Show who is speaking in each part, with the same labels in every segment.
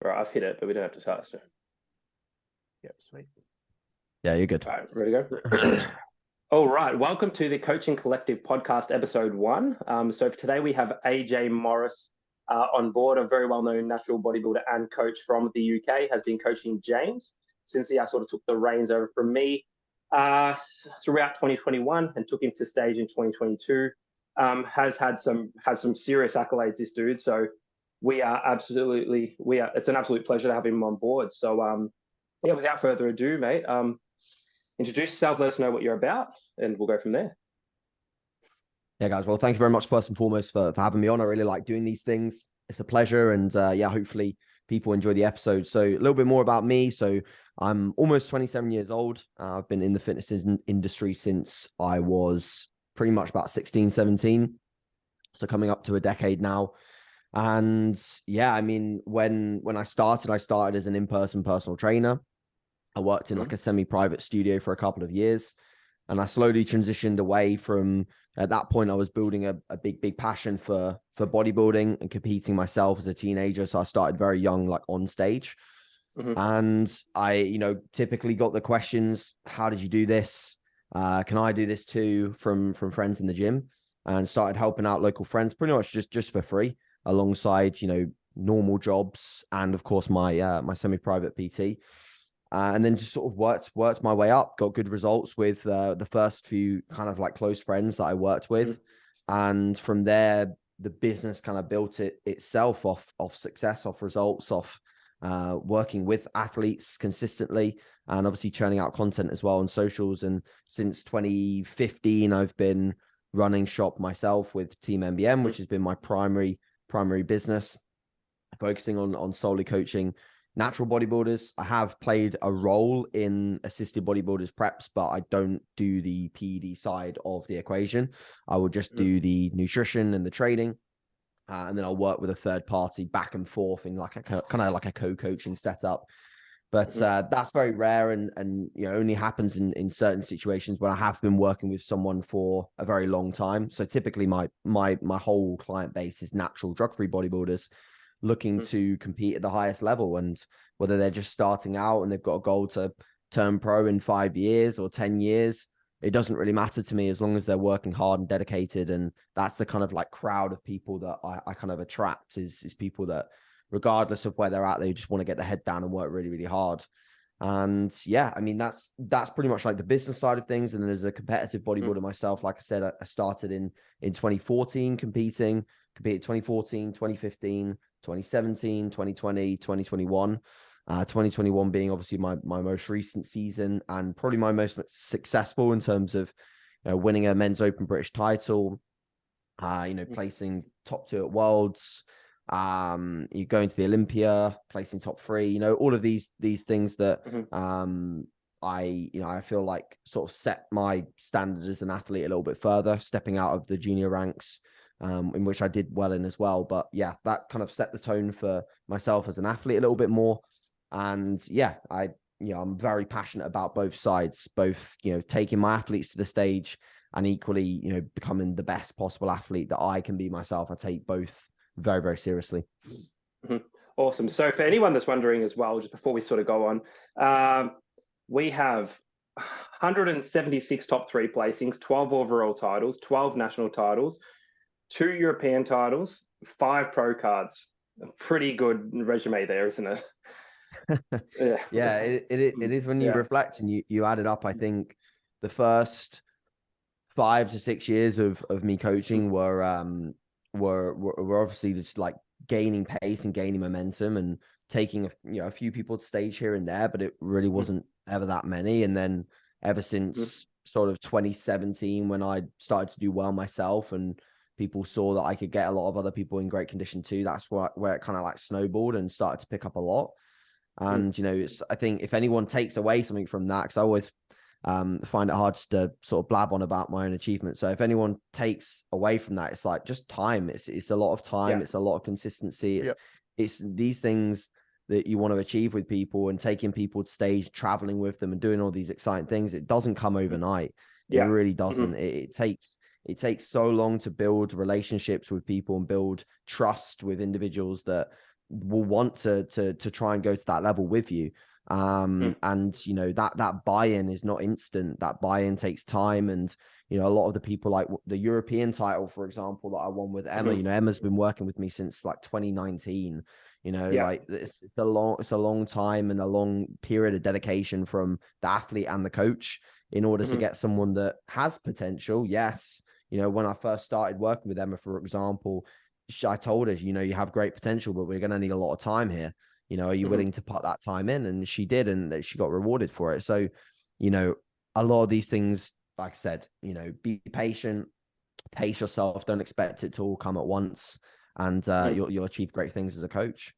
Speaker 1: All right, I've hit it, but we don't have to start. So.
Speaker 2: Yep, sweet. Yeah, you're good.
Speaker 1: All right, ready to go? All right, welcome to the Coaching Collective podcast, episode 1. So for today, we have AJ Morris on board, a very well-known natural bodybuilder and coach from the UK, has been coaching James since he sort of took the reins over from me throughout 2021 and took him to stage in 2022. Has some serious accolades, this dude. So it's an absolute pleasure to have him on board. So yeah, without further ado, mate, introduce yourself, let us know what you're about, and we'll go from there.
Speaker 2: Yeah, guys. Well, thank you very much, first and foremost, for having me on. I really like doing these things. It's a pleasure. And yeah, hopefully people enjoy the episode. So a little bit more about me. So I'm almost 27 years old. I've been in the fitness industry since I was pretty much about 16, 17. So coming up to a decade now. And yeah, I mean, when I started as an in-person personal trainer. I worked in like a semi-private studio for a couple of years, and I slowly transitioned away from, at that point, I was building a big passion for bodybuilding and competing myself as a teenager. So I started very young, like on stage. And I, typically got the questions, how did you do this? Can I do this too? From friends in the gym, and started helping out local friends pretty much just for free, alongside, normal jobs. And of course my semi-private PT. And then just sort of worked my way up, got good results with the first few kind of like close friends that I worked with. And from there, the business kind of built itself off success, off results, off working with athletes consistently, and obviously churning out content as well on socials. And since 2015, I've been running shop myself with Team MBM, which has been my primary business, focusing on solely coaching natural bodybuilders. I have played a role in assisted bodybuilders preps, but I don't do the PED side of the equation. I will just do the nutrition and the training. And then I'll work with a third party back and forth in like a kind of like a co-coaching setup. But that's very rare and only happens in certain situations when I have been working with someone for a very long time. So typically my whole client base is natural drug-free bodybuilders looking to compete at the highest level, and whether they're just starting out and they've got a goal to turn pro in 5 years or 10 years, it doesn't really matter to me as long as they're working hard and dedicated. And that's the kind of like crowd of people that I kind of attract is people that, regardless of where they're at, they just want to get their head down and work really, really hard. And yeah, I mean, that's pretty much like the business side of things. And then as a competitive bodybuilder myself, like I said, I started in 2014 competed 2014, 2015, 2017, 2020, 2021. 2021 being obviously my most recent season and probably my most successful in terms of winning a men's open British title, placing top 2 at Worlds, you going to the Olympia, placing top 3, all of these things that I feel like sort of set my standard as an athlete a little bit further, stepping out of the junior ranks, in which I did well in as well. But yeah, that kind of set the tone for myself as an athlete a little bit more. And yeah, I'm very passionate about both sides, both, taking my athletes to the stage and equally, becoming the best possible athlete that I can be myself. I take both very, very seriously.
Speaker 1: Awesome. So for anyone that's wondering as well, just before we sort of go on, we have 176 top 3 placings, 12 overall titles, 12 national titles, 2 European titles, 5 pro cards. A pretty good resume there, isn't it?
Speaker 2: Yeah, it is when you reflect and you add it up. I think the first 5 to 6 years of me coaching were obviously just like gaining pace and gaining momentum and taking a few people to stage here and there, but it really wasn't ever that many. And then ever since sort of 2017, when I started to do well myself and people saw that I could get a lot of other people in great condition too, that's where it kind of like snowballed and started to pick up a lot. And, I think if anyone takes away something from that, because I always find it hard just to sort of blab on about my own achievements. So if anyone takes away from that, it's like just time. It's a lot of time. It's a lot of consistency. It's these things that you want to achieve with people and taking people to stage, traveling with them and doing all these exciting things. It doesn't come overnight. It really doesn't. It takes so long to build relationships with people and build trust with individuals that will want to try and go to that level with you. And that buy-in is not instant. That buy-in takes time. And a lot of the people, like the European title, for example, that I won with Emma, Emma's been working with me since like 2019. Like it's a long time and a long period of dedication from the athlete and the coach in order to get someone that has potential. Yes. When I first started working with Emma, for example, I told her, you have great potential, but we're going to need a lot of time here. Are you willing to put that time in? And she did, and she got rewarded for it. So, a lot of these things, like I said, be patient, pace yourself. Don't expect it to all come at once, and you'll achieve great things as a coach.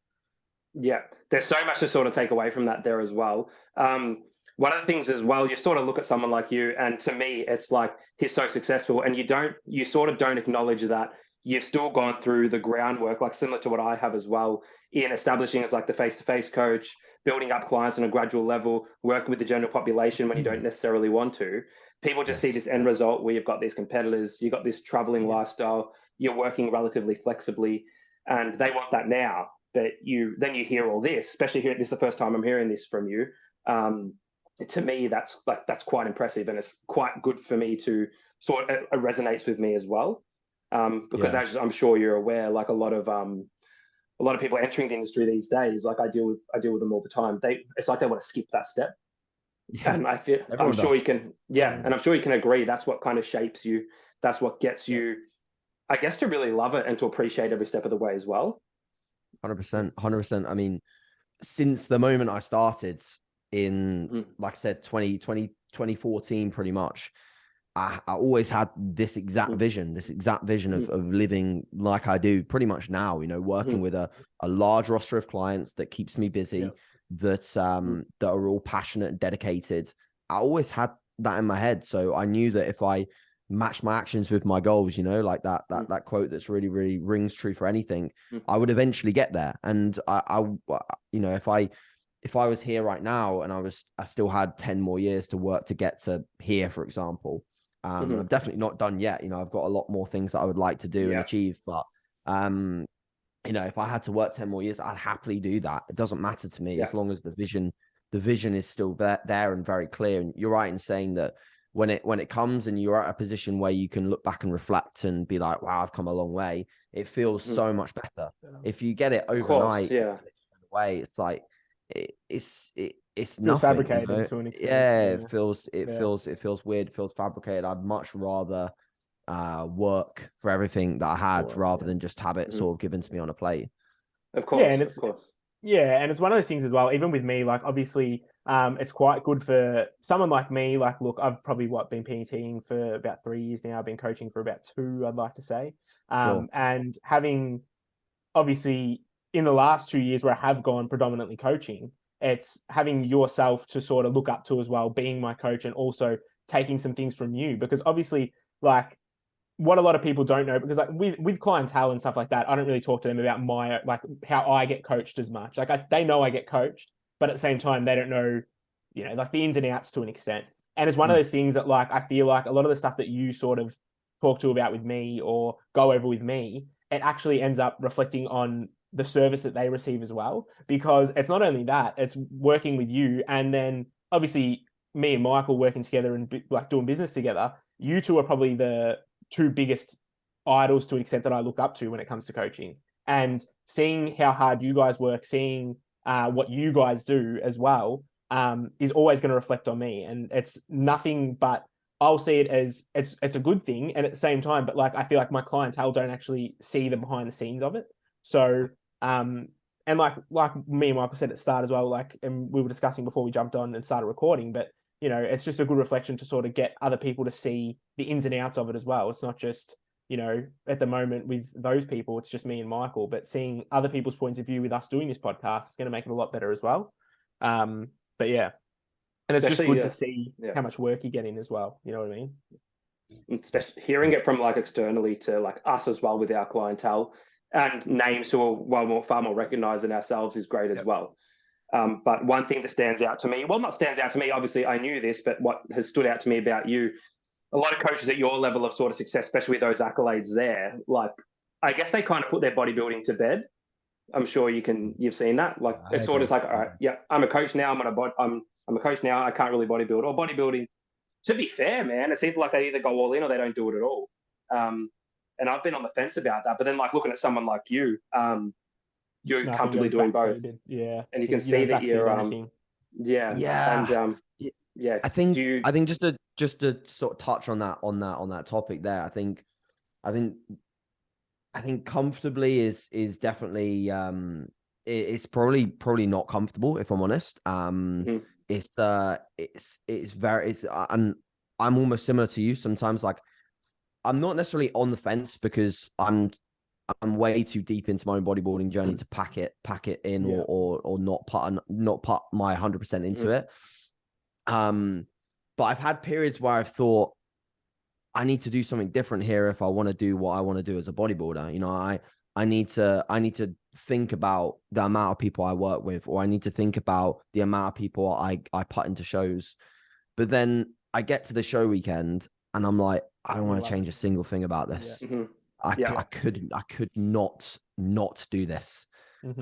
Speaker 1: Yeah, there's so much to sort of take away from that there as well. One of the things as well, you sort of look at someone like you, and to me, it's like he's so successful, and you sort of don't acknowledge that you've still gone through the groundwork, like similar to what I have as well, in establishing as like the face-to-face coach, building up clients on a gradual level, working with the general population when you don't necessarily want to. People just see this end result where you've got these competitors, you've got this traveling lifestyle, you're working relatively flexibly, and they want that now. But then you hear all this, especially here. This is the first time I'm hearing this from you. To me, that's quite impressive, and it's quite good for me to sort of, it resonates with me as well. Because as I'm sure you're aware, like a lot of people entering the industry these days, like I deal with them all the time. It's like they want to skip that step.
Speaker 2: Yeah,
Speaker 1: and I'm sure you can, and I'm sure you can agree. That's what kind of shapes you. That's what gets you, I guess, to really love it and to appreciate every step of the way as well.
Speaker 2: 100%, 100%. I mean, since the moment I started in, like I said, 2014, pretty much, I always had this exact vision of living like I do pretty much now, working with a large roster of clients that keeps me busy, that are all passionate and dedicated. I always had that in my head. So I knew that if I match my actions with my goals, like that quote that's really, really rings true for anything, I would eventually get there. And if I was here right now and I still had 10 more years to work to get to here, for example, and I'm definitely not done yet. I've got a lot more things that I would like to do and achieve, but if I had to work 10 more years, I'd happily do that. It doesn't matter to me as long as the vision is still there and very clear. And you're right in saying that when it comes and you're at a position where you can look back and reflect and be like, wow, I've come a long way, it feels so much better. If you get it overnight, away, it's like it's nothing,
Speaker 3: fabricated to an extent.
Speaker 2: It feels weird, it feels fabricated. I'd much rather work for everything that I had rather than just have it sort of given to me on a plate.
Speaker 1: Of course, and it's
Speaker 3: one of those things as well. Even with me, like obviously, it's quite good for someone like me. Like, look, I've probably been PTing for about 3 years now. I've been coaching for about 2, I'd like to say. And having obviously in the last 2 years where I have gone predominantly coaching, it's having yourself to sort of look up to as well, being my coach and also taking some things from you, because obviously, like, what a lot of people don't know, because like with clientele and stuff like that, I don't really talk to them about my, like, how I get coached as much. Like they know I get coached, but at the same time, they don't know, like the ins and outs to an extent. And it's one of those things that, like, I feel like a lot of the stuff that you sort of talk to about with me or go over with me, it actually ends up reflecting on the service that they receive as well. Because it's not only that, it's working with you. And then obviously me and Michael working together and like doing business together. You two are probably the 2 biggest idols to an extent that I look up to when it comes to coaching, and seeing how hard you guys work, seeing what you guys do as well, is always going to reflect on me. And it's nothing but, I'll see it as it's a good thing. And at the same time, but like, I feel like my clientele don't actually see the behind the scenes of it. So, and like me and Michael said at the start as well, like, and we were discussing before we jumped on and started recording, but it's just a good reflection to sort of get other people to see the ins and outs of it as well. It's not just, at the moment with those people, it's just me and Michael, but seeing other people's points of view with us doing this podcast is going to make it a lot better as well. But yeah, and especially, it's just good to see how much work you get in as well. You know what I mean?
Speaker 1: Especially hearing it from like externally to like us as well with our clientele and names who are far more recognized than ourselves is great as well. But one thing that stands out to me, well, not stands out to me, obviously I knew this, but what has stood out to me about you, a lot of coaches at your level of sort of success, especially with those accolades there, like, I guess they kind of put their bodybuilding to bed. I'm sure you've seen that. Like
Speaker 2: I
Speaker 1: it's sort
Speaker 2: agree.
Speaker 1: of like, all right, yeah, I'm a coach now. I'm a coach now. I can't really bodybuild. Or bodybuilding, to be fair, man, it's either like they either go all in or they don't do it at all. And I've been on the fence about that. But then like looking at someone like you, you're
Speaker 3: Nothing
Speaker 1: comfortably
Speaker 3: goes
Speaker 1: doing both,
Speaker 3: backseated. Yeah.
Speaker 1: and you can
Speaker 3: You
Speaker 1: see
Speaker 3: don't
Speaker 1: that
Speaker 3: backseat
Speaker 1: you're
Speaker 3: anything.
Speaker 1: yeah, and
Speaker 2: Yeah.
Speaker 1: yeah.
Speaker 2: I think
Speaker 1: Do you?
Speaker 2: I think just to sort of touch on that topic there, I think I think comfortably is definitely it's probably not comfortable, if I'm honest.
Speaker 1: Mhm.
Speaker 2: It's very and I'm almost similar to you sometimes. Like I'm not necessarily on the fence because I'm way too deep into my own bodybuilding journey to pack it in
Speaker 3: Yeah.
Speaker 2: or not put my 100% into it. But I've had periods where I've thought I need to do something different here if I want to do what I want to do as a bodybuilder. You know, I need to think about the amount of people I work with, or I need to think about the amount of people I put into shows. But then I get to the show weekend and I'm like, I don't want to change a single thing about this.
Speaker 3: Yeah.
Speaker 1: Mhm.
Speaker 2: I
Speaker 1: Yeah.
Speaker 2: could not do this.
Speaker 3: Mm-hmm.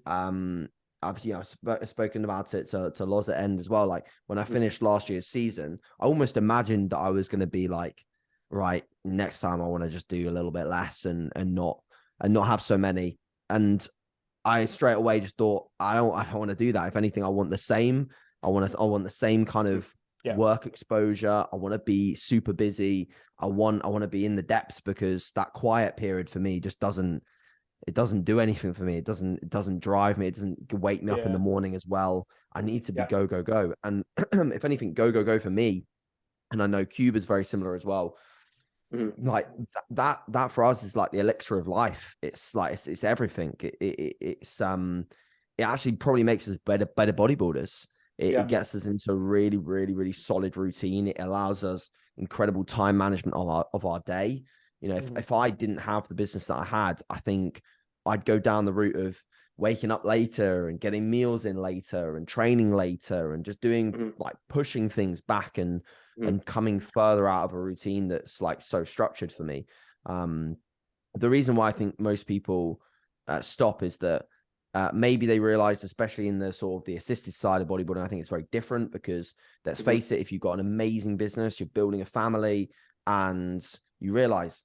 Speaker 2: And I've spoken about it to Loz at end as well. Like when I finished last year's season, I almost imagined that I was going to be like, right, next time I want to just do a little bit less and not have so many. And I straight away just thought I don't want to do that. If anything, I want the same. I want the same kind of work exposure. I want to be super busy. I want to be in the depths, because that quiet period for me just doesn't do anything for me. It doesn't drive me. It doesn't wake me up in the morning as well. I need to be go, go, go. And if anything, go, go, go for me. And I know Cube is very similar as well. Like that for us is like the elixir of life. It's like it's everything. It actually probably makes us better bodybuilders. It gets us into a really, really, really solid routine. It allows us incredible time management of our day. You know, if I didn't have the business that I had, I think I'd go down the route of waking up later and getting meals in later and training later and just doing like pushing things back and coming further out of a routine that's like so structured for me. The reason why I think most people stop is that maybe they realize, especially in the sort of the assisted side of bodybuilding, I think it's very different because let's face it, if you've got an amazing business, you're building a family, and you realize,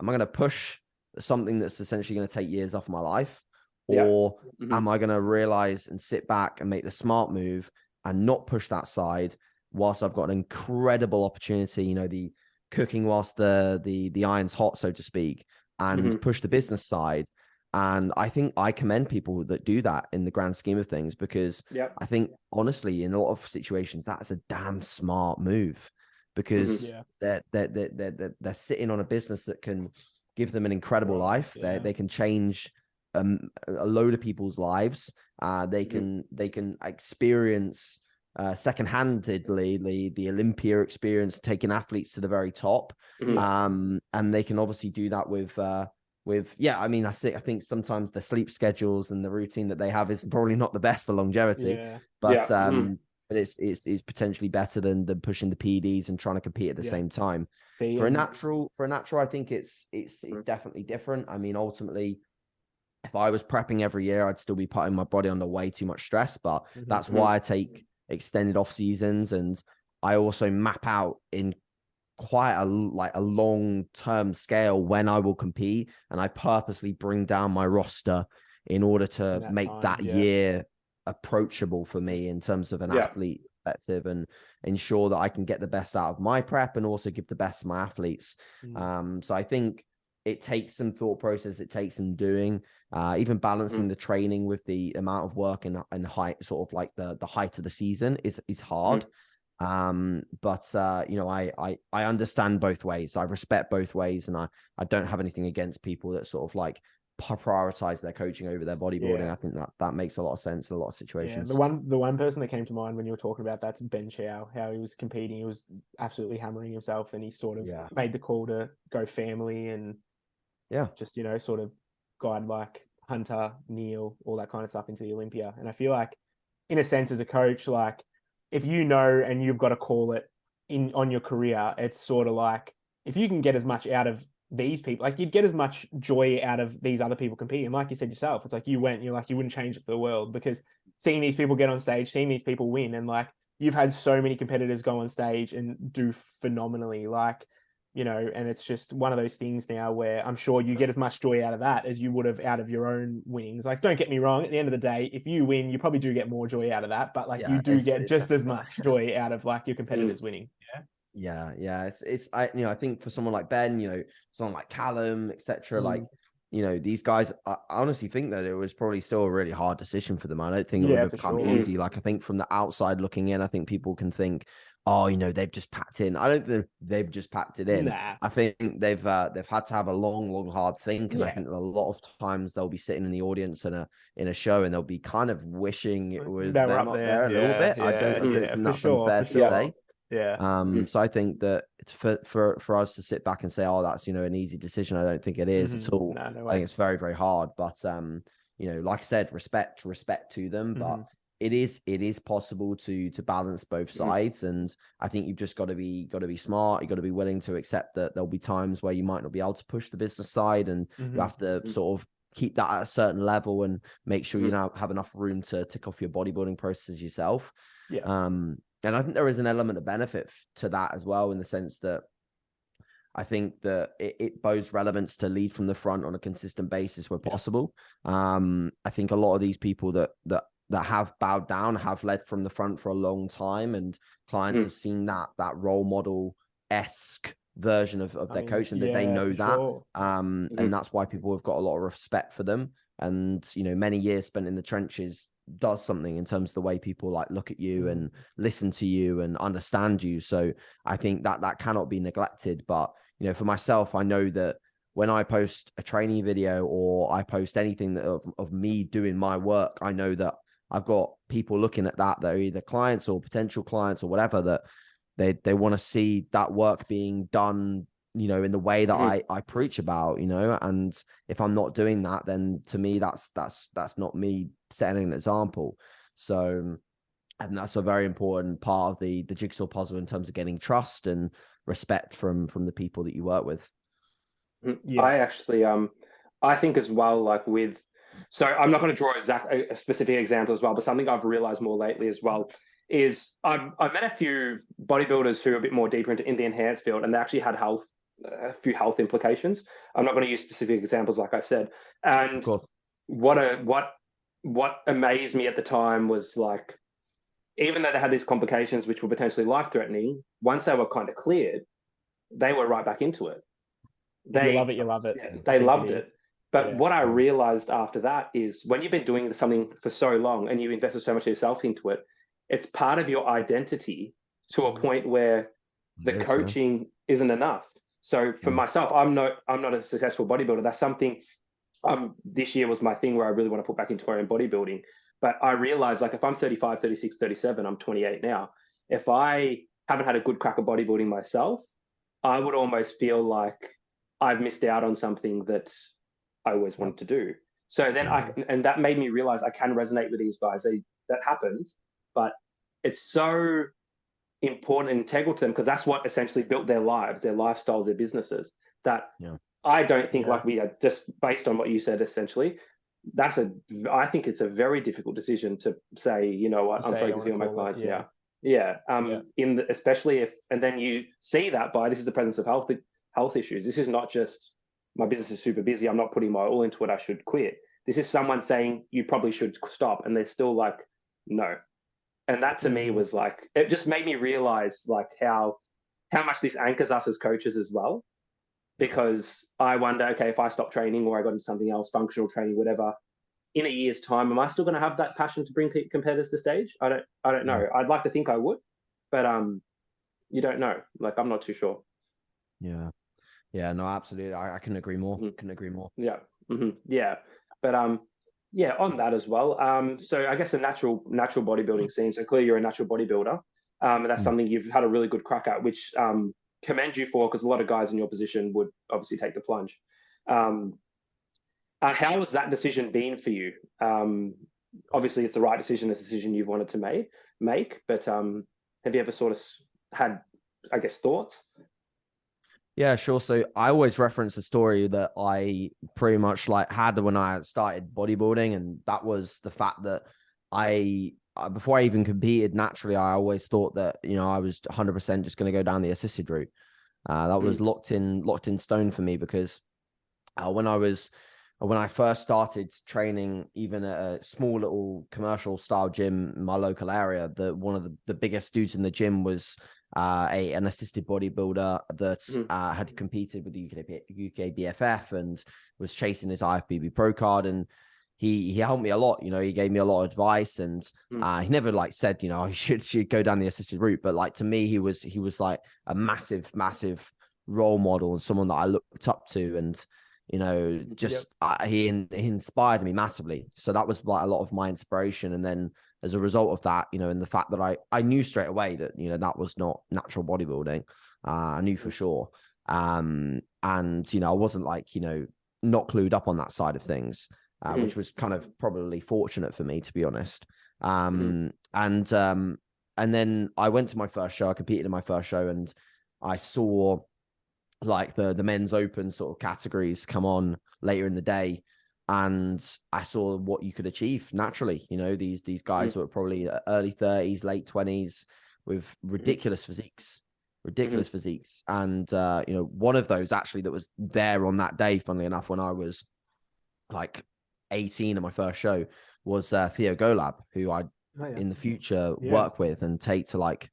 Speaker 2: am I going to push something that's essentially going to take years off my life? Or am I going to realize and sit back and make the smart move and not push that side whilst I've got an incredible opportunity, you know, the cooking whilst the iron's hot, so to speak, and push the business side? And I think I commend people that do that in the grand scheme of things, because I think honestly, in a lot of situations, that's a damn smart move, because they're sitting on a business that can give them an incredible life. They can change a load of people's lives. They can experience second-handedly the Olympia experience, taking athletes to the very top. And they can obviously do that with I mean, I think sometimes the sleep schedules and the routine that they have is probably not the best for longevity, but it's potentially better than pushing the PEDs and trying to compete at the same time. For a natural, I think it's definitely different. I mean, ultimately, if I was prepping every year, I'd still be putting my body under way too much stress, but that's why I take extended off seasons, and I also map out in quite a long-term scale when I will compete, and I purposely bring down my roster in order to make that year approachable for me in terms of an athlete perspective, and ensure that I can get the best out of my prep and also give the best to my athletes. So I think it takes some thought process, it takes some doing, even balancing the training with the amount of work and height, sort of like the height of the season is hard. But you know, I understand both ways. I respect both ways, and I don't have anything against people that sort of like prioritize their coaching over their bodybuilding. I think that makes a lot of sense in a lot of situations.
Speaker 3: The one person that came to mind when you were talking about that's Ben Chow, how he was competing, he was absolutely hammering himself, and he sort of made the call to go family and just, you know, sort of guide like Hunter, Neil, all that kind of stuff into the Olympia. And I feel like, in a sense, as a coach, like if you know and you've got to call it on your career, it's sort of like if you can get as much out of these people, like you'd get as much joy out of these other people competing. Like you said yourself, it's like you're like, you wouldn't change it for the world, because seeing these people get on stage, seeing these people win, and like you've had so many competitors go on stage and do phenomenally, like, and it's just one of those things now where I'm sure you get as much joy out of that as you would have out of your own winnings. Like, don't get me wrong, at the end of the day, if you win, you probably do get more joy out of that, but like you do get just as much joy out of like your competitors winning.
Speaker 2: Yeah. I think for someone like Ben, someone like Callum, etc., like, these guys, I honestly think that it was probably still a really hard decision for them. I don't think it would have come easy. Like, I think from the outside looking in, I think people can think, oh, they've just packed in. I don't think they've just packed it in.
Speaker 3: Nah.
Speaker 2: I think they've had to have a long, hard think. And I think a lot of times they'll be sitting in the audience in a show, and they'll be kind of wishing it was
Speaker 3: they're
Speaker 2: not there a little bit. I don't think that's unfair to say. So I think that it's for us to sit back and say, oh, that's an easy decision. I don't think it is at all.
Speaker 3: No
Speaker 2: I think it's very, very hard. But like I said, respect to them. But it is possible to balance both sides. And I think you've just got to be smart. You've got to be willing to accept that there'll be times where you might not be able to push the business side, and you have to sort of keep that at a certain level and make sure you now have enough room to tick off your bodybuilding processes yourself. And I think there is an element of benefit to that as well, in the sense that I think that it bodes relevance to lead from the front on a consistent basis where possible. I think a lot of these people that have bowed down have led from the front for a long time, and clients have seen that role model-esque version of their coach, and that they know that. And that's why people have got a lot of respect for them. And, many years spent in the trenches does something in terms of the way people like look at you and listen to you and understand you. So I think that cannot be neglected. But, for myself, I know that when I post a training video or I post anything of me doing my work, I know that I've got people looking at that are either clients or potential clients or whatever, that they want to see that work being done, in the way that I preach about, and if I'm not doing that, then to me, that's not me setting an example. So, and that's a very important part of the jigsaw puzzle in terms of getting trust and respect from the people that you work with.
Speaker 1: I actually, I think as well, like so I'm not going to draw a specific example as well, but something I've realized more lately as well is I've met a few bodybuilders who are a bit more deeper into the enhanced field, and they actually had a few health implications. I'm not going to use specific examples, like I said. And what amazed me at the time was, like, even though they had these complications which were potentially life-threatening, once they were kind of cleared, they were right back into it.
Speaker 3: You love it.
Speaker 1: Yeah, they loved it. But what I realized after that is, when you've been doing something for so long and you invested so much of yourself into it, it's part of your identity to a point where the coaching isn't enough. So for myself, I'm not a successful bodybuilder. That's something this year was my thing where I really want to put back into my own bodybuilding. But I realized, like, if I'm 35, 36, 37, I'm 28 now. If I haven't had a good crack at bodybuilding myself, I would almost feel like I've missed out on something that I always wanted to do. So then and that made me realize I can resonate with these guys. That happens, but it's so important and integral to them, because that's what essentially built their lives, their lifestyles, their businesses. That I don't think like we are, just based on what you said, essentially, I think it's a very difficult decision to say, you know what, I'm focusing on my clients now. Especially if, and then you see that this is the presence of health issues. This is not just, my business is super busy, I'm not putting my all into it, I should quit. This is someone saying you probably should stop, and they're still like, no. And that to me was like, it just made me realize like how much this anchors us as coaches as well. Because I wonder, okay, if I stop training or I got into something else, functional training, whatever, in a year's time, am I still going to have that passion to bring competitors to stage? I don't know. I'd like to think I would, but you don't know. Like, I'm not too sure.
Speaker 2: Yeah, no, absolutely. I couldn't agree more. Couldn't agree more.
Speaker 1: Yeah. Yeah. But on that as well. So I guess the natural bodybuilding scene. So clearly you're a natural bodybuilder. And that's something you've had a really good crack at, which commend you for, because a lot of guys in your position would obviously take the plunge. How has that decision been for you? Obviously it's the right decision, it's a decision you've wanted to make, but have you ever sort of had, I guess, thoughts?
Speaker 2: Yeah, sure. So I always reference a story that I pretty much like had when I started bodybuilding, and that was the fact that before I even competed naturally, I always thought that, you know, I was 100% just going to go down the assisted route. That was locked in stone for me, because when I first started training, even at a small little commercial style gym in my local area, one of the biggest dudes in the gym was an assisted bodybuilder that had competed with the UK BFF and was chasing his IFBB pro card. And he helped me a lot. You know, he gave me a lot of advice, and he never like said, you know, I should go down the assisted route. But like, to me, he was like a massive role model and someone that I looked up to. And you know, just he inspired me massively. So that was like a lot of my inspiration. And then as a result of that, you know, and the fact that I knew straight away that, you know, that was not natural bodybuilding. I knew for sure. And, you know, I wasn't like, you know, not clued up on that side of things, which was kind of probably fortunate for me, to be honest. And then I went to my first show. I competed in my first show, and I saw like the men's open sort of categories come on later in the day, and I saw what you could achieve naturally. You know, these guys who are probably early 30s, late 20s with ridiculous physiques. And you know, one of those actually that was there on that day, funnily enough, when I was like 18 in my first show, was Theo Golab, who I'd in the future work with and take to like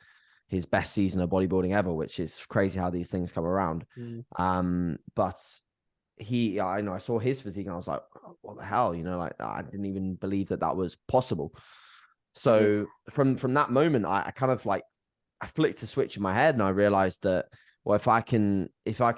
Speaker 2: his best season of bodybuilding ever, which is crazy how these things come around. But I know I saw his physique and I was like, what the hell, you know, like I didn't even believe that was possible. So from that moment, I kind of like, I flicked a switch in my head and I realized that, well, if I can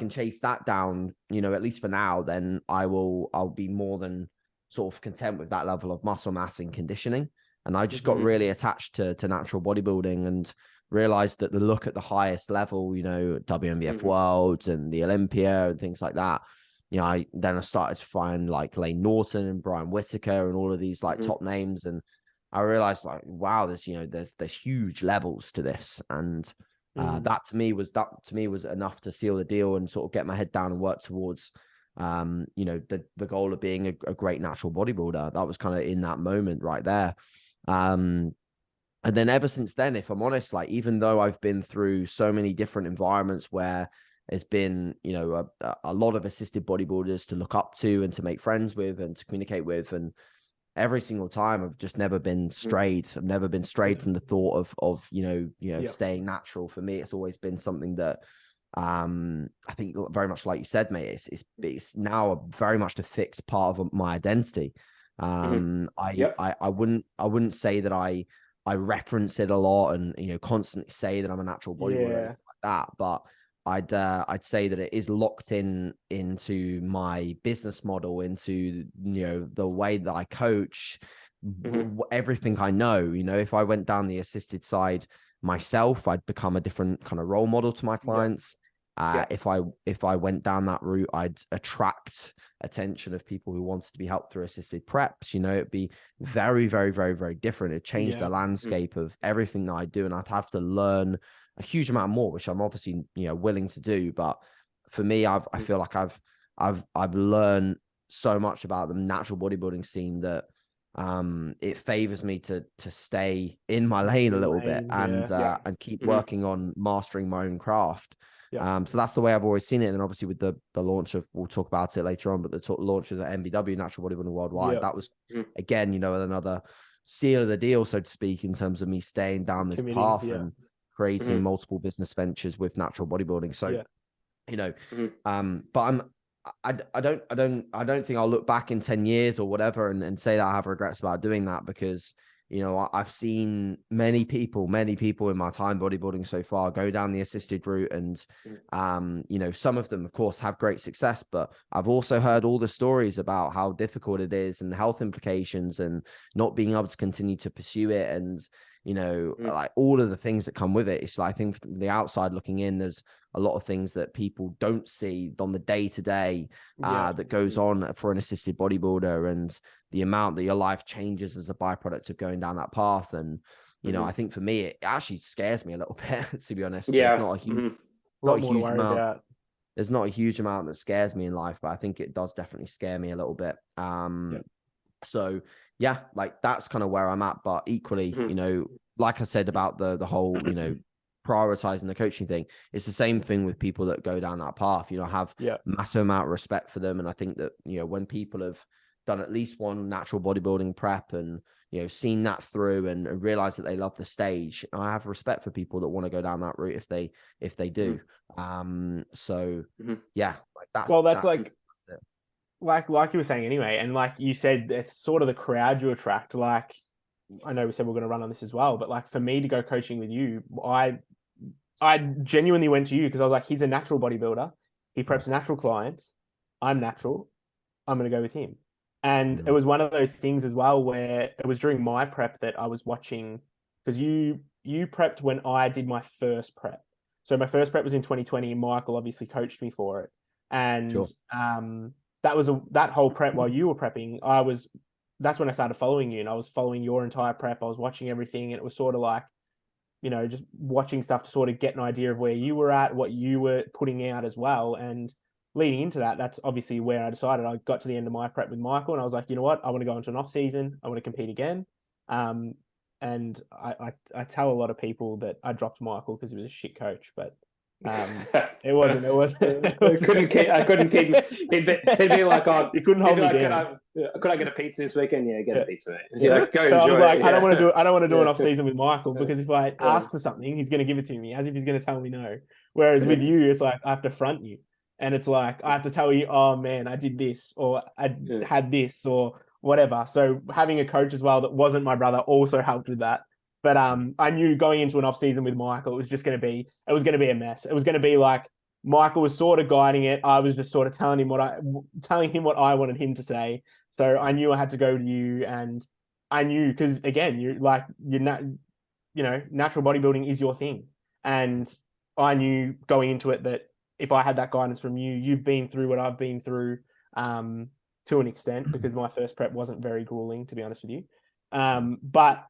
Speaker 2: chase that down, you know, at least for now, then I'll be more than sort of content with that level of muscle mass and conditioning. And I just got really attached to natural bodybuilding and realized that the look at the highest level, you know, WMBF Worlds and the Olympia and things like that, you know, I started to find like Lane Norton and Brian Whitaker and all of these like top names. And I realized like, wow, there's huge levels to this. And that to me was enough to seal the deal and sort of get my head down and work towards, you know, the goal of being a great natural bodybuilder. That was kind of in that moment right there. And then ever since then, if I'm honest, like, even though I've been through so many different environments where there's been, you know, a lot of assisted bodybuilders to look up to and to make friends with and to communicate with, and every single time I've just never been strayed. I've never been strayed from the thought of you know, staying natural. For me, it's always been something that I think very much like you said, mate, it's now very much a fixed part of my identity. I wouldn't say that I reference it a lot and, you know, constantly say that I'm a natural bodybuilder or anything like that, but I'd say that it is locked into my business model, into, you know, the way that I coach, everything I know. You know, if I went down the assisted side myself, I'd become a different kind of role model to my clients. If I went down that route, I'd attract attention of people who wanted to be helped through assisted preps. You know, it'd be very, very, very, very different. It'd change the landscape of everything that I do, and I'd have to learn a huge amount more, which I'm obviously, you know, willing to do. But for me, I feel like I've learned so much about the natural bodybuilding scene that it favors me to stay in my lane a little bit and keep working on mastering my own craft. So that's the way I've always seen it. And obviously with the launch of, we'll talk about it later on, but the launch of the NBW, Natural Bodybuilding Worldwide, that was again, you know, another seal of the deal, so to speak, in terms of me staying down this path and creating multiple business ventures with natural bodybuilding. So, you know, but I don't think I'll look back in 10 years or whatever and say that I have regrets about doing that, because, you know, I've seen many people in my time bodybuilding so far go down the assisted route, and you know, some of them of course have great success, but I've also heard all the stories about how difficult it is and the health implications and not being able to continue to pursue it, and, you know, like all of the things that come with it. It's like, I think from the outside looking in, there's a lot of things that people don't see on the day-to-day that goes on for an assisted bodybuilder, and the amount that your life changes as a byproduct of going down that path. And, you know, I think for me, it actually scares me a little bit, to be honest. There's not a huge,
Speaker 3: lot more to worry about.
Speaker 2: there's not a huge amount that scares me in life, but I think it does definitely scare me a little bit. So yeah, like that's kind of where I'm at. But equally, you know, like I said about the whole, you know, prioritizing the coaching thing, it's the same thing with people that go down that path. You know, I have massive amount of respect for them. And I think that, you know, when people have done at least one natural bodybuilding prep and, you know, seen that through and realize that they love the stage, I have respect for people that want to go down that route if they do. So yeah, like
Speaker 3: that's like you were saying anyway, and like you said, it's sort of the crowd you attract. Like, I know we said we're going to run on this as well, but like for me to go coaching with you, I genuinely went to you because I was like, he's a natural bodybuilder. He preps natural clients. I'm natural. I'm going to go with him. And it was one of those things as well where it was during my prep that I was watching, because you prepped when I did my first prep. So my first prep was in 2020, and Michael obviously coached me for it. And that whole prep while you were prepping, that's when I started following you, and I was following your entire prep. I was watching everything, and it was sort of like, you know, just watching stuff to sort of get an idea of where you were at, what you were putting out as well. And leading into that, that's obviously where I decided. I got to the end of my prep with Michael, and I was like, you know what, I want to go into an off season. I want to compete again. And I tell a lot of people that I dropped Michael because he was a shit coach, but it wasn't.
Speaker 1: I couldn't keep. He'd be like, "Oh,
Speaker 3: you couldn't hold me down."
Speaker 1: Could I get a pizza this weekend? Yeah, get a pizza, mate.
Speaker 3: Yeah,
Speaker 1: Like, go
Speaker 3: so
Speaker 1: enjoy
Speaker 3: I was like,
Speaker 1: it.
Speaker 3: I don't want to do an off season with Michael, because if I ask for something, he's going to give it to me as if he's going to tell me no. Whereas with you, it's like I have to front you, and it's like I have to tell you, oh man, I did this, or I had this, or whatever. So having a coach as well that wasn't my brother also helped with that. But I knew going into an off season with Michael, it was going to be a mess. It was going to be like Michael was sort of guiding it. I was just sort of telling him what I wanted him to say. So I knew I had to go to you, and I knew, because again, natural bodybuilding is your thing, and I knew going into it that if I had that guidance from you, you've been through what I've been through to an extent, because my first prep wasn't very grueling, to be honest with you, but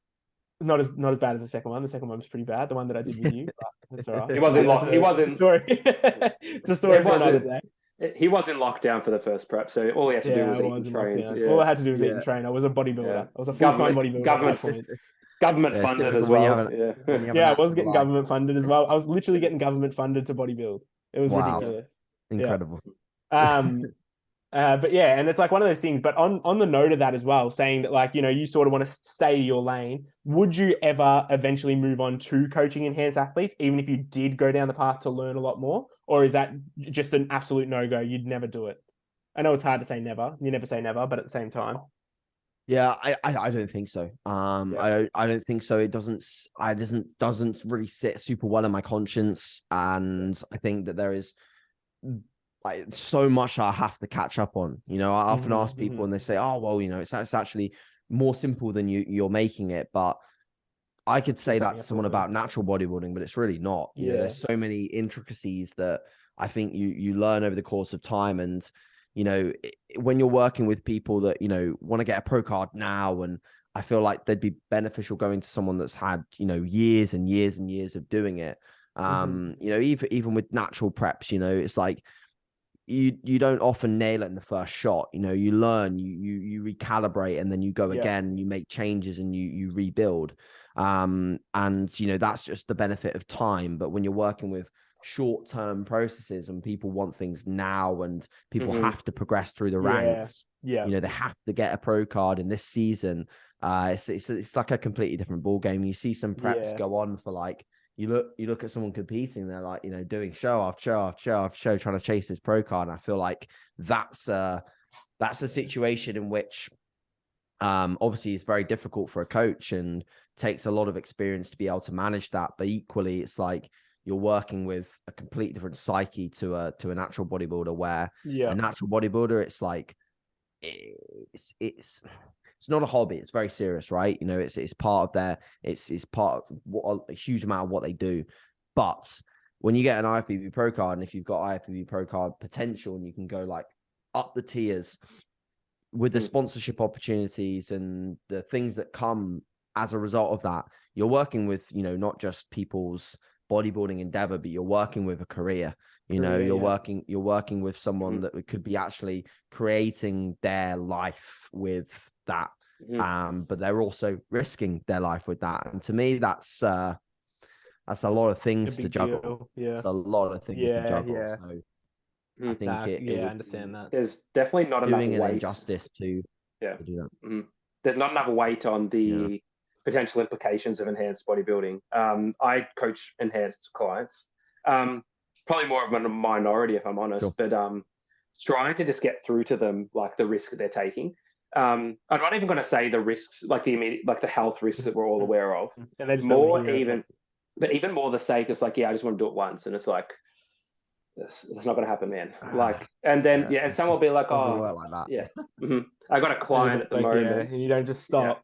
Speaker 3: not as bad as the second one. The second one was pretty bad, the one that I did with you. But that's all right.
Speaker 1: He wasn't.
Speaker 3: It's a story. It's a story for another day.
Speaker 1: He was in lockdown for the first prep, so all he had to do was eat and train.
Speaker 3: Yeah. All I had to do was eat and train. I was a bodybuilder.
Speaker 1: Yeah.
Speaker 3: I was a full-time bodybuilder.
Speaker 1: Government funded as well.
Speaker 3: I was getting government funded as well. I was literally getting government funded to bodybuild. It was ridiculous.
Speaker 2: Incredible.
Speaker 3: But yeah, and it's like one of those things. But on the note of that as well, saying that, like, you know, you sort of want to stay your lane. Would you ever eventually move on to coaching enhanced athletes, even if you did go down the path to learn a lot more? Or is that just an absolute no-go? You'd never do it. I know it's hard to say never. You never say never, but at the same time.
Speaker 2: Yeah, I don't think so. I don't think so. It doesn't really sit super well in my conscience, and I think that there is like so much I have to catch up on. You know, I often ask people and they say, "Oh, well, you know, it's actually more simple than you're making it." But I could say that to someone about natural bodybuilding, but it's really not. You know, there's so many intricacies that I think you learn over the course of time. And, you know, when you're working with people that, you know, want to get a pro card now, and I feel like they'd be beneficial going to someone that's had, you know, years and years and years of doing it. You know, even with natural preps, you know, it's like, you don't often nail it in the first shot. You know, you learn, you recalibrate, and then you go again, and you make changes, and you rebuild. And you know, that's just the benefit of time. But when you're working with short-term processes and people want things now, and people have to progress through the ranks, you know, they have to get a pro card in this season. It's like a completely different ball game. You see some preps go on for like, you look at someone competing, they're like, you know, doing show after show after show after show, trying to chase this pro card. And I feel like that's a situation in which obviously it's very difficult for a coach and takes a lot of experience to be able to manage that. But equally, it's like you're working with a completely different psyche to a natural bodybuilder, where a natural bodybuilder, it's like it's not a hobby. It's very serious, right? You know, it's part of their, it's part of what a huge amount of what they do. But when you get an IFBB pro card, and if you've got IFBB pro card potential, and you can go like up the tiers with the sponsorship opportunities and the things that come as a result of that, you're working with, you know, not just people's bodybuilding endeavor, but you're working with a career. You know,
Speaker 3: Yeah,
Speaker 2: you're working with someone that could be actually creating their life with that. But they're also risking their life with that. And to me, that's a lot of things to juggle.
Speaker 3: Deal. Yeah.
Speaker 2: It's a lot of things to juggle.
Speaker 3: Yeah.
Speaker 2: So I think it
Speaker 3: I
Speaker 2: would
Speaker 3: understand that.
Speaker 1: There's definitely not enough
Speaker 2: doing an
Speaker 1: weight.
Speaker 2: injustice to do that.
Speaker 1: There's not enough weight on the potential implications of enhanced bodybuilding. I coach enhanced clients, probably more of a minority if I'm honest, but trying to just get through to them like the risk that they're taking. I'm not even going to say the risks, like the immediate, like the health risks that we're all aware of.
Speaker 3: And they just
Speaker 1: more even, but even more the sake, it's like, I just want to do it once, and it's like, that's not going to happen, man. Like, and then and some will be like, oh,
Speaker 2: like that.
Speaker 1: yeah. I got a client at the moment,
Speaker 3: and you don't just stop.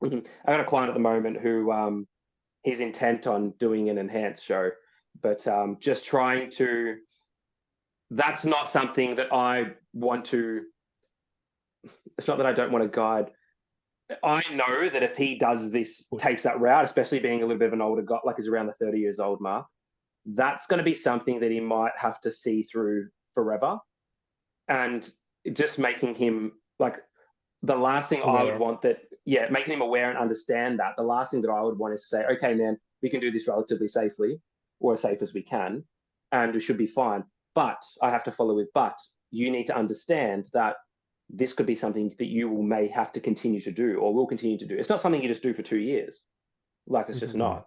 Speaker 1: I got a client at the moment who he's intent on doing an enhanced show, but just trying to. That's not something that I want to. It's not that I don't want to guide. I know that if he does this, takes that route, especially being a little bit of an older guy, like he's around the 30 years old mark, that's going to be something that he might have to see through forever. And just making him like the last thing I would want making him aware and understand that the last thing that I would want is to say, okay, man, we can do this relatively safely or as safe as we can, and we should be fine. But I have to follow with, but you need to understand that this could be something that you may have to continue to do or will continue to do. It's not something you just do for 2 years. Like, it's just not.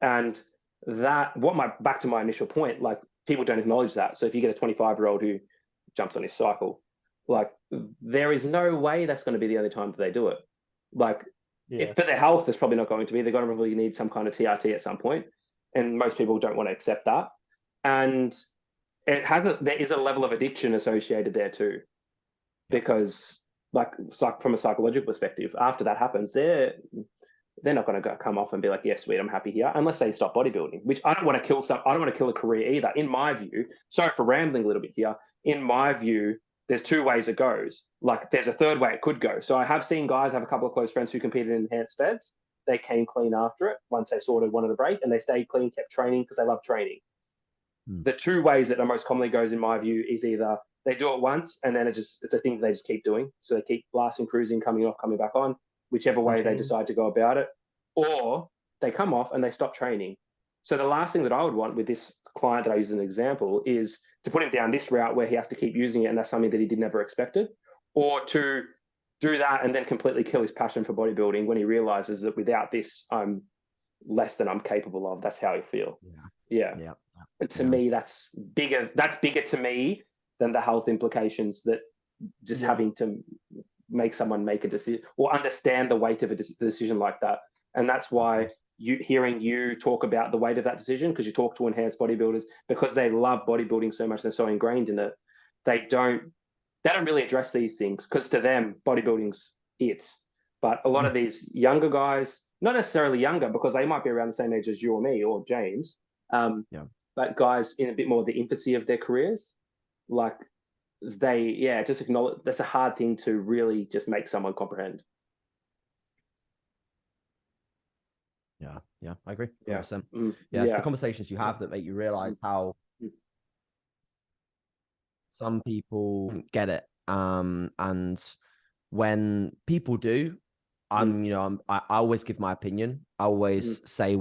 Speaker 1: And that, back to my initial point, like, people don't acknowledge that. So if you get a 25-year-old who jumps on his cycle, like, there is no way that's going to be the only time that they do it. Like, if for their health, it's probably not going to be. They're going to probably need some kind of TRT at some point, and most people don't want to accept that. And there is a level of addiction associated there too, because like from a psychological perspective, after that happens, they're not going to come off and be like, yeah, sweet, I'm happy here, unless they stop bodybuilding, which I don't want to kill I don't want to kill a career either. In my view, sorry for rambling a little bit here. In my view, there's two ways it goes. Like, there's a third way it could go. So I have seen guys, have a couple of close friends who competed in enhanced feds. They came clean after it once they sort of wanted a break, and they stayed clean, kept training because they love training. The two ways that it most commonly goes, in my view, is either they do it once and then it's a thing they just keep doing. So they keep blasting, cruising, coming off, coming back on, whichever way they decide to go about it. Or they come off and they stop training. So the last thing that I would want with this client that I use as an example is to put him down this route where he has to keep using it, and that's something that he never expected, or to do that and then completely kill his passion for bodybuilding when he realizes that without this, I'm less than I'm capable of. That's how I feel. Yeah. And to me, that's bigger to me than the health implications that just having to make someone make a decision or understand the weight of a decision like that. And that's why hearing you talk about the weight of that decision, because you talk to enhanced bodybuilders, because they love bodybuilding so much, they're so ingrained in it, they don't really address these things, because to them, bodybuilding's it. But a lot of these younger guys, not necessarily younger, because they might be around the same age as you or me or James, but guys in a bit more the infancy of their careers, like they just acknowledge that's a hard thing to really just make someone comprehend.
Speaker 2: Yeah, I agree. 100%.
Speaker 1: Yeah,
Speaker 2: it's the conversations you have that make you realize how some people get it. And when people do, I always give my opinion. I always say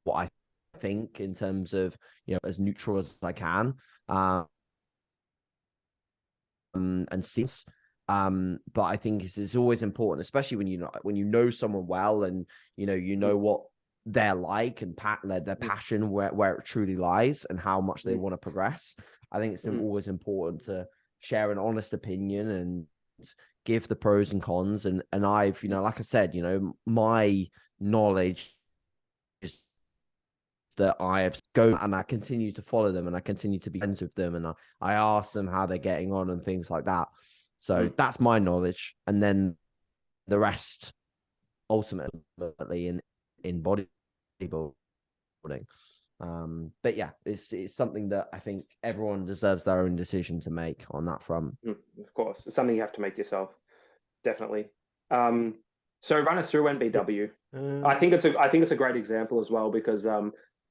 Speaker 2: what I think in terms of, as neutral as I can. And since but I think it's always important, especially when you know someone well, and you know what they're like, and their passion where it truly lies, and how much they want to progress. I think it's always important to share an honest opinion and give the pros and cons. And I've, like I said, my knowledge is that I have gone, and I continue to follow them, and I continue to be friends with them, and I ask them how they're getting on and things like that. So that's my knowledge, and then the rest ultimately in bodybuilding. But yeah, it's something that I think everyone deserves their own decision to make on that front.
Speaker 1: Of course, it's something you have to make yourself, definitely. So run us through NBW. I think it's a great example as well, because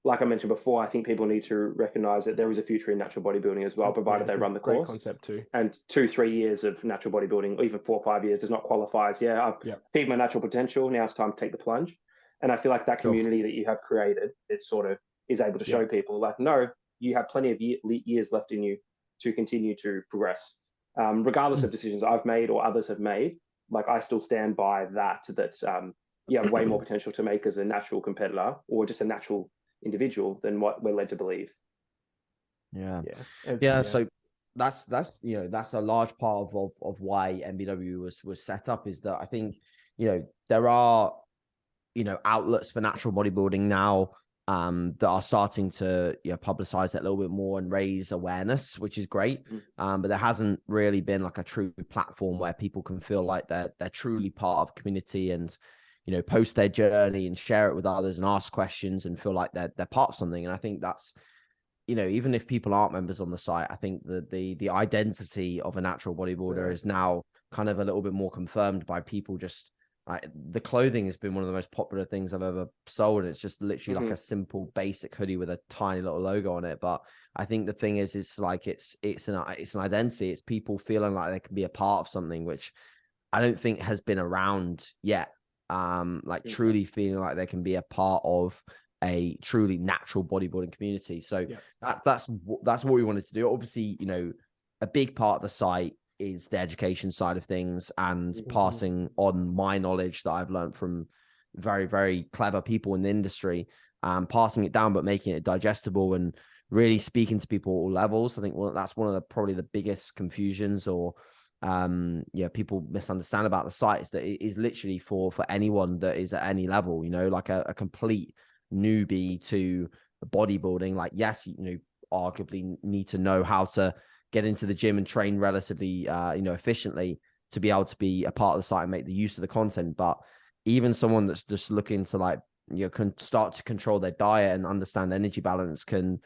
Speaker 1: like I mentioned before, I think people need to recognize that there is a future in natural bodybuilding as well, provided they run the
Speaker 3: great
Speaker 1: course.
Speaker 3: Concept too.
Speaker 1: And 2-3 years of natural bodybuilding, or even 4 or 5 years, does not qualify as, I've achieved my natural potential. Now it's time to take the plunge. And I feel like that community that you have created, it sort of is able to show people like, no, you have plenty of years left in you to continue to progress. Regardless of decisions I've made or others have made, like I still stand by that you have way more potential to make as a natural competitor or just a natural individual than what we're led to believe.
Speaker 2: So that's that's a large part of why NBW was set up, is that I think there are outlets for natural bodybuilding now that are starting to publicize it a little bit more and raise awareness, which is great. But there hasn't really been like a true platform where people can feel like they're truly part of community and post their journey and share it with others and ask questions and feel like they're part of something. And I think that's even if people aren't members on the site, I think that the identity of a natural bodybuilder is now kind of a little bit more confirmed by people. Just like the clothing has been one of the most popular things I've ever sold. It's just literally like a simple basic hoodie with a tiny little logo on it. But I think the thing is, it's like it's an identity. It's people feeling like they can be a part of something, which I don't think has been around yet. Truly feeling like they can be a part of a truly natural bodybuilding community. So that's what we wanted to do. Obviously, a big part of the site is the education side of things and passing on my knowledge that I've learned from very, very clever people in the industry, passing it down, but making it digestible and really speaking to people at all levels. I think that's one of the probably the biggest confusions or people misunderstand about the site, is that it is literally for anyone that is at any level, like a complete newbie to bodybuilding. Like, yes, arguably need to know how to get into the gym and train relatively efficiently to be able to be a part of the site and make the use of the content. But even someone that's just looking to can start to control their diet and understand energy balance can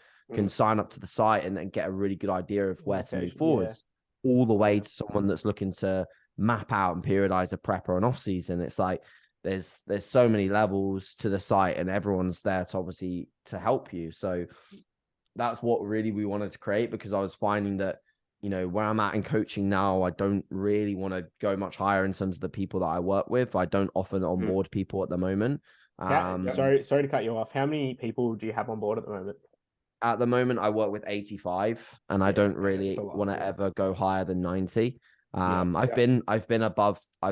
Speaker 2: sign up to the site and get a really good idea of where to move forwards, all the way to someone that's looking to map out and periodize a prep or an off season. It's like there's so many levels to the site and everyone's there to obviously to help you. So that's what really we wanted to create, because I was finding that where I'm at in coaching now, I don't really want to go much higher in terms of the people that I work with. I don't often onboard people at the moment.
Speaker 3: Sorry to cut you off. How many people do you have on board at the moment?
Speaker 2: At the moment, I work with 85, and I don't really want to ever go higher than 90. I've been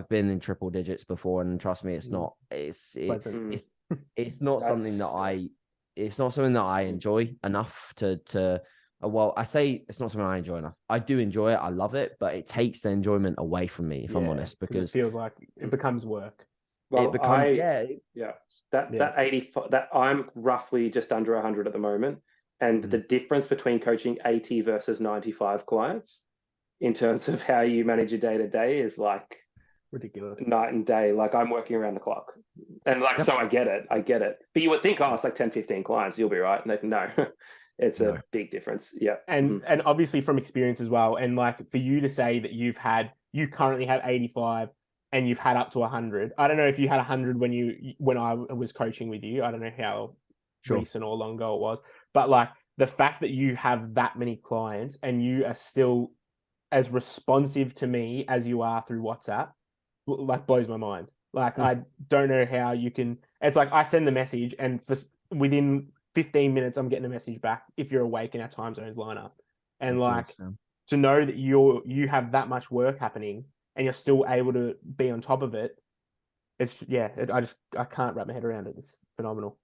Speaker 2: in triple digits before, and trust me, it's not something that I enjoy enough to I say it's not something I enjoy enough. I do enjoy it. I love it, but it takes the enjoyment away from me, if I'm honest, because
Speaker 3: it feels like it becomes work.
Speaker 1: Well, it becomes, that 85, that I'm roughly just under 100 at the moment. And the difference between coaching 80 versus 95 clients in terms of how you manage your day to day is like
Speaker 3: ridiculous,
Speaker 1: night and day. Like I'm working around the clock, and so I get it. But you would think, it's like 10, 15 clients, you'll be right. No, it's a big difference. Yeah.
Speaker 3: And obviously from experience as well. And like for you to say that you currently have 85 and you've had up to 100. I don't know if you had 100 when I was coaching with you. I don't know how recent or long ago it was, but like the fact that you have that many clients and you are still as responsive to me as you are through WhatsApp, like blows my mind. Like I don't know how you can. It's like I send the message and within 15 minutes I'm getting a message back if you're awake and our time zones line up. And to know that you have that much work happening and you're still able to be on top of it, I can't wrap my head around it. It's phenomenal.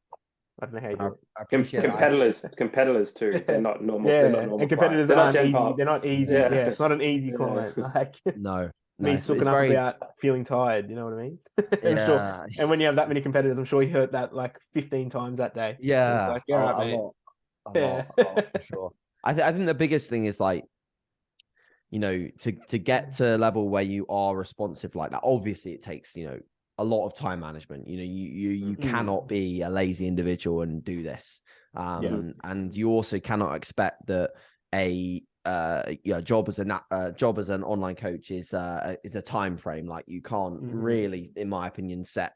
Speaker 3: I don't know how you do it.
Speaker 1: Competitors too. They're not normal.
Speaker 3: Yeah,
Speaker 1: they're not normal
Speaker 3: and competitors aren't easy. They're not easy. Yeah, it's not an easy client. Like
Speaker 2: no,
Speaker 3: me sucking up about feeling tired. You know what I mean? I'm sure. And when you have that many competitors, I'm sure you heard that like 15 times that day.
Speaker 2: Yeah,
Speaker 3: it's like,
Speaker 2: a lot, for sure. I think the biggest thing is like, to get to a level where you are responsive like that. Obviously, it takes a lot of time management. You cannot be a lazy individual and do this. And you also cannot expect that a job as an online coach is a time frame. Like you can't really, in my opinion, set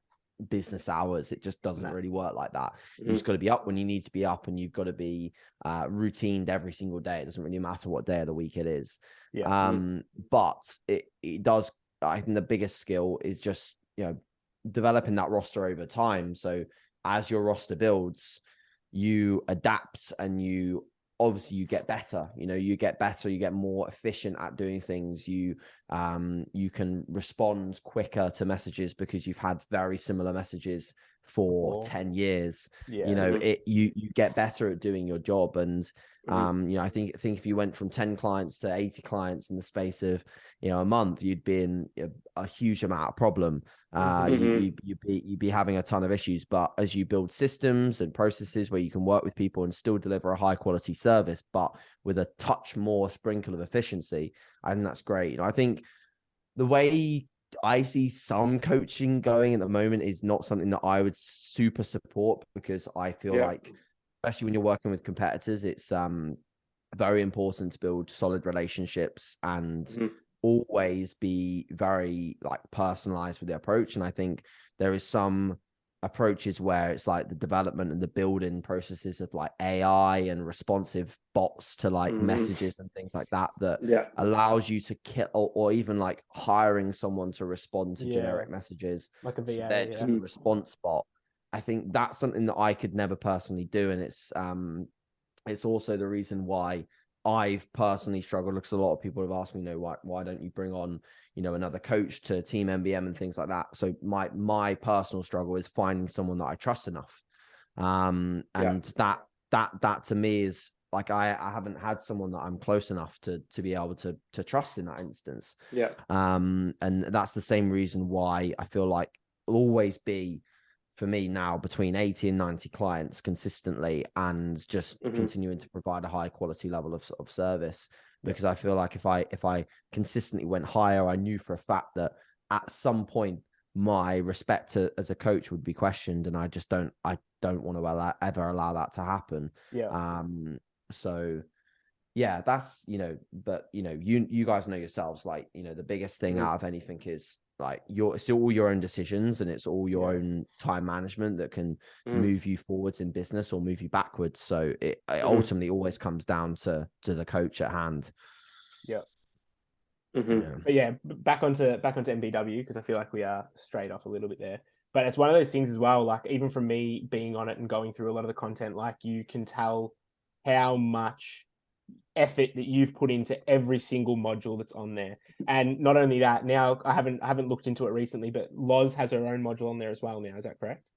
Speaker 2: business hours. It just doesn't really work like that.
Speaker 1: Mhm.
Speaker 2: You just got to be up when you need to be up, and you've got to be routined every single day. It doesn't really matter what day of the week it is. But it does. I think the biggest skill is just, you know, developing that roster over time. So as your roster builds, you adapt, and you obviously you get better. You know, you get better, you get more efficient at doing things. You can respond quicker to messages because you've had very similar messages for 10 years. You know, you get better at doing your job. And you know, I think if you went from 10 clients to 80 clients in the space of, you know, a month, you'd be in a huge amount of problem. You'd be having a ton of issues. But as you build systems and processes where you can work with people and still deliver a high quality service, but with a touch more sprinkle of efficiency, I think that's great. You know, I think the way I see some coaching going at the moment is not something that I would super support, because I feel like, especially when you're working with competitors, it's very important to build solid relationships and always be very like personalized with the approach. And I think there is some approaches where it's like the development and the building processes of like AI and responsive bots to like messages and things like that allows you to kill, or even like hiring someone to respond to generic messages,
Speaker 3: like a VA.
Speaker 2: So they're just a response bot. I think that's something that I could never personally do. And it's also the reason why I've personally struggled, because a lot of people have asked me, you know, why don't you bring on, you know, another coach to Team MBM and things like that. So my personal struggle is finding someone that I trust enough. And that to me is like, I haven't had someone that I'm close enough to be able to trust in that instance. And that's the same reason why I feel like it'll always be, for me now, between 80 and 90 clients consistently, and just continuing to provide a high quality level of service. Because I feel like if I consistently went higher, I knew for a fact that at some point my respect as a coach would be questioned, and I don't want to ever allow that to happen. So yeah, that's, you know, but you know, you guys know yourselves, like, you know, the biggest thing out of anything is like it's all your own decisions, and it's all your own time management that can move you forwards in business or move you backwards. So it ultimately always comes down to the coach at hand.
Speaker 3: But yeah, back onto MBW, because I feel like we are straight off a little bit there. But it's one of those things as well, like even from me being on it and going through a lot of the content, like you can tell how much effort that you've put into every single module that's on there. And not only that, now I haven't looked into it recently, but Loz has her own module on there as well now. Is that correct?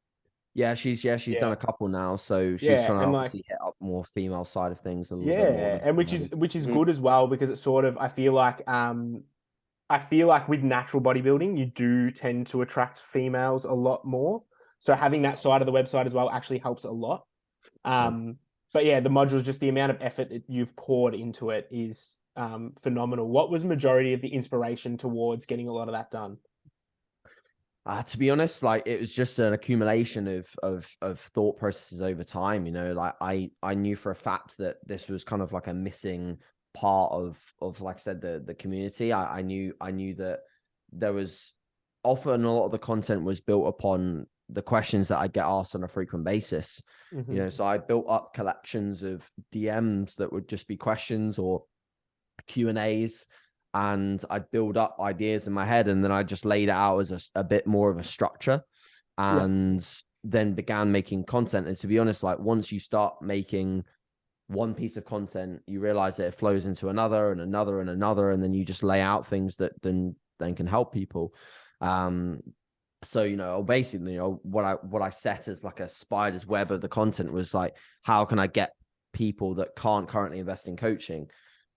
Speaker 2: Yeah, she's done a couple now, so she's trying to obviously hit up more female side of things a little bit more.
Speaker 3: And which is good as well, because it's sort of, I feel like with natural bodybuilding, you do tend to attract females a lot more. So having that side of the website as well actually helps a lot. But yeah, the modules, just the amount of effort that you've poured into it is phenomenal. What was majority of the inspiration towards getting a lot of that done?
Speaker 2: To be honest, like it was just an accumulation of thought processes over time. You know, like I knew for a fact that this was kind of like a missing part of like I said, the community. I knew that there was often a lot of the content was built upon the questions that I get asked on a frequent basis. You know, so I built up collections of DMs that would just be questions or Q&As, and I'd build up ideas in my head, and then I just laid it out as a bit more of a structure, and then began making content. And to be honest, like once you start making one piece of content, you realize that it flows into another and another and another, and then you just lay out things that then can help people. So, you know, basically, you know, what I set as like a spider's web of the content was like, how can I get people that can't currently invest in coaching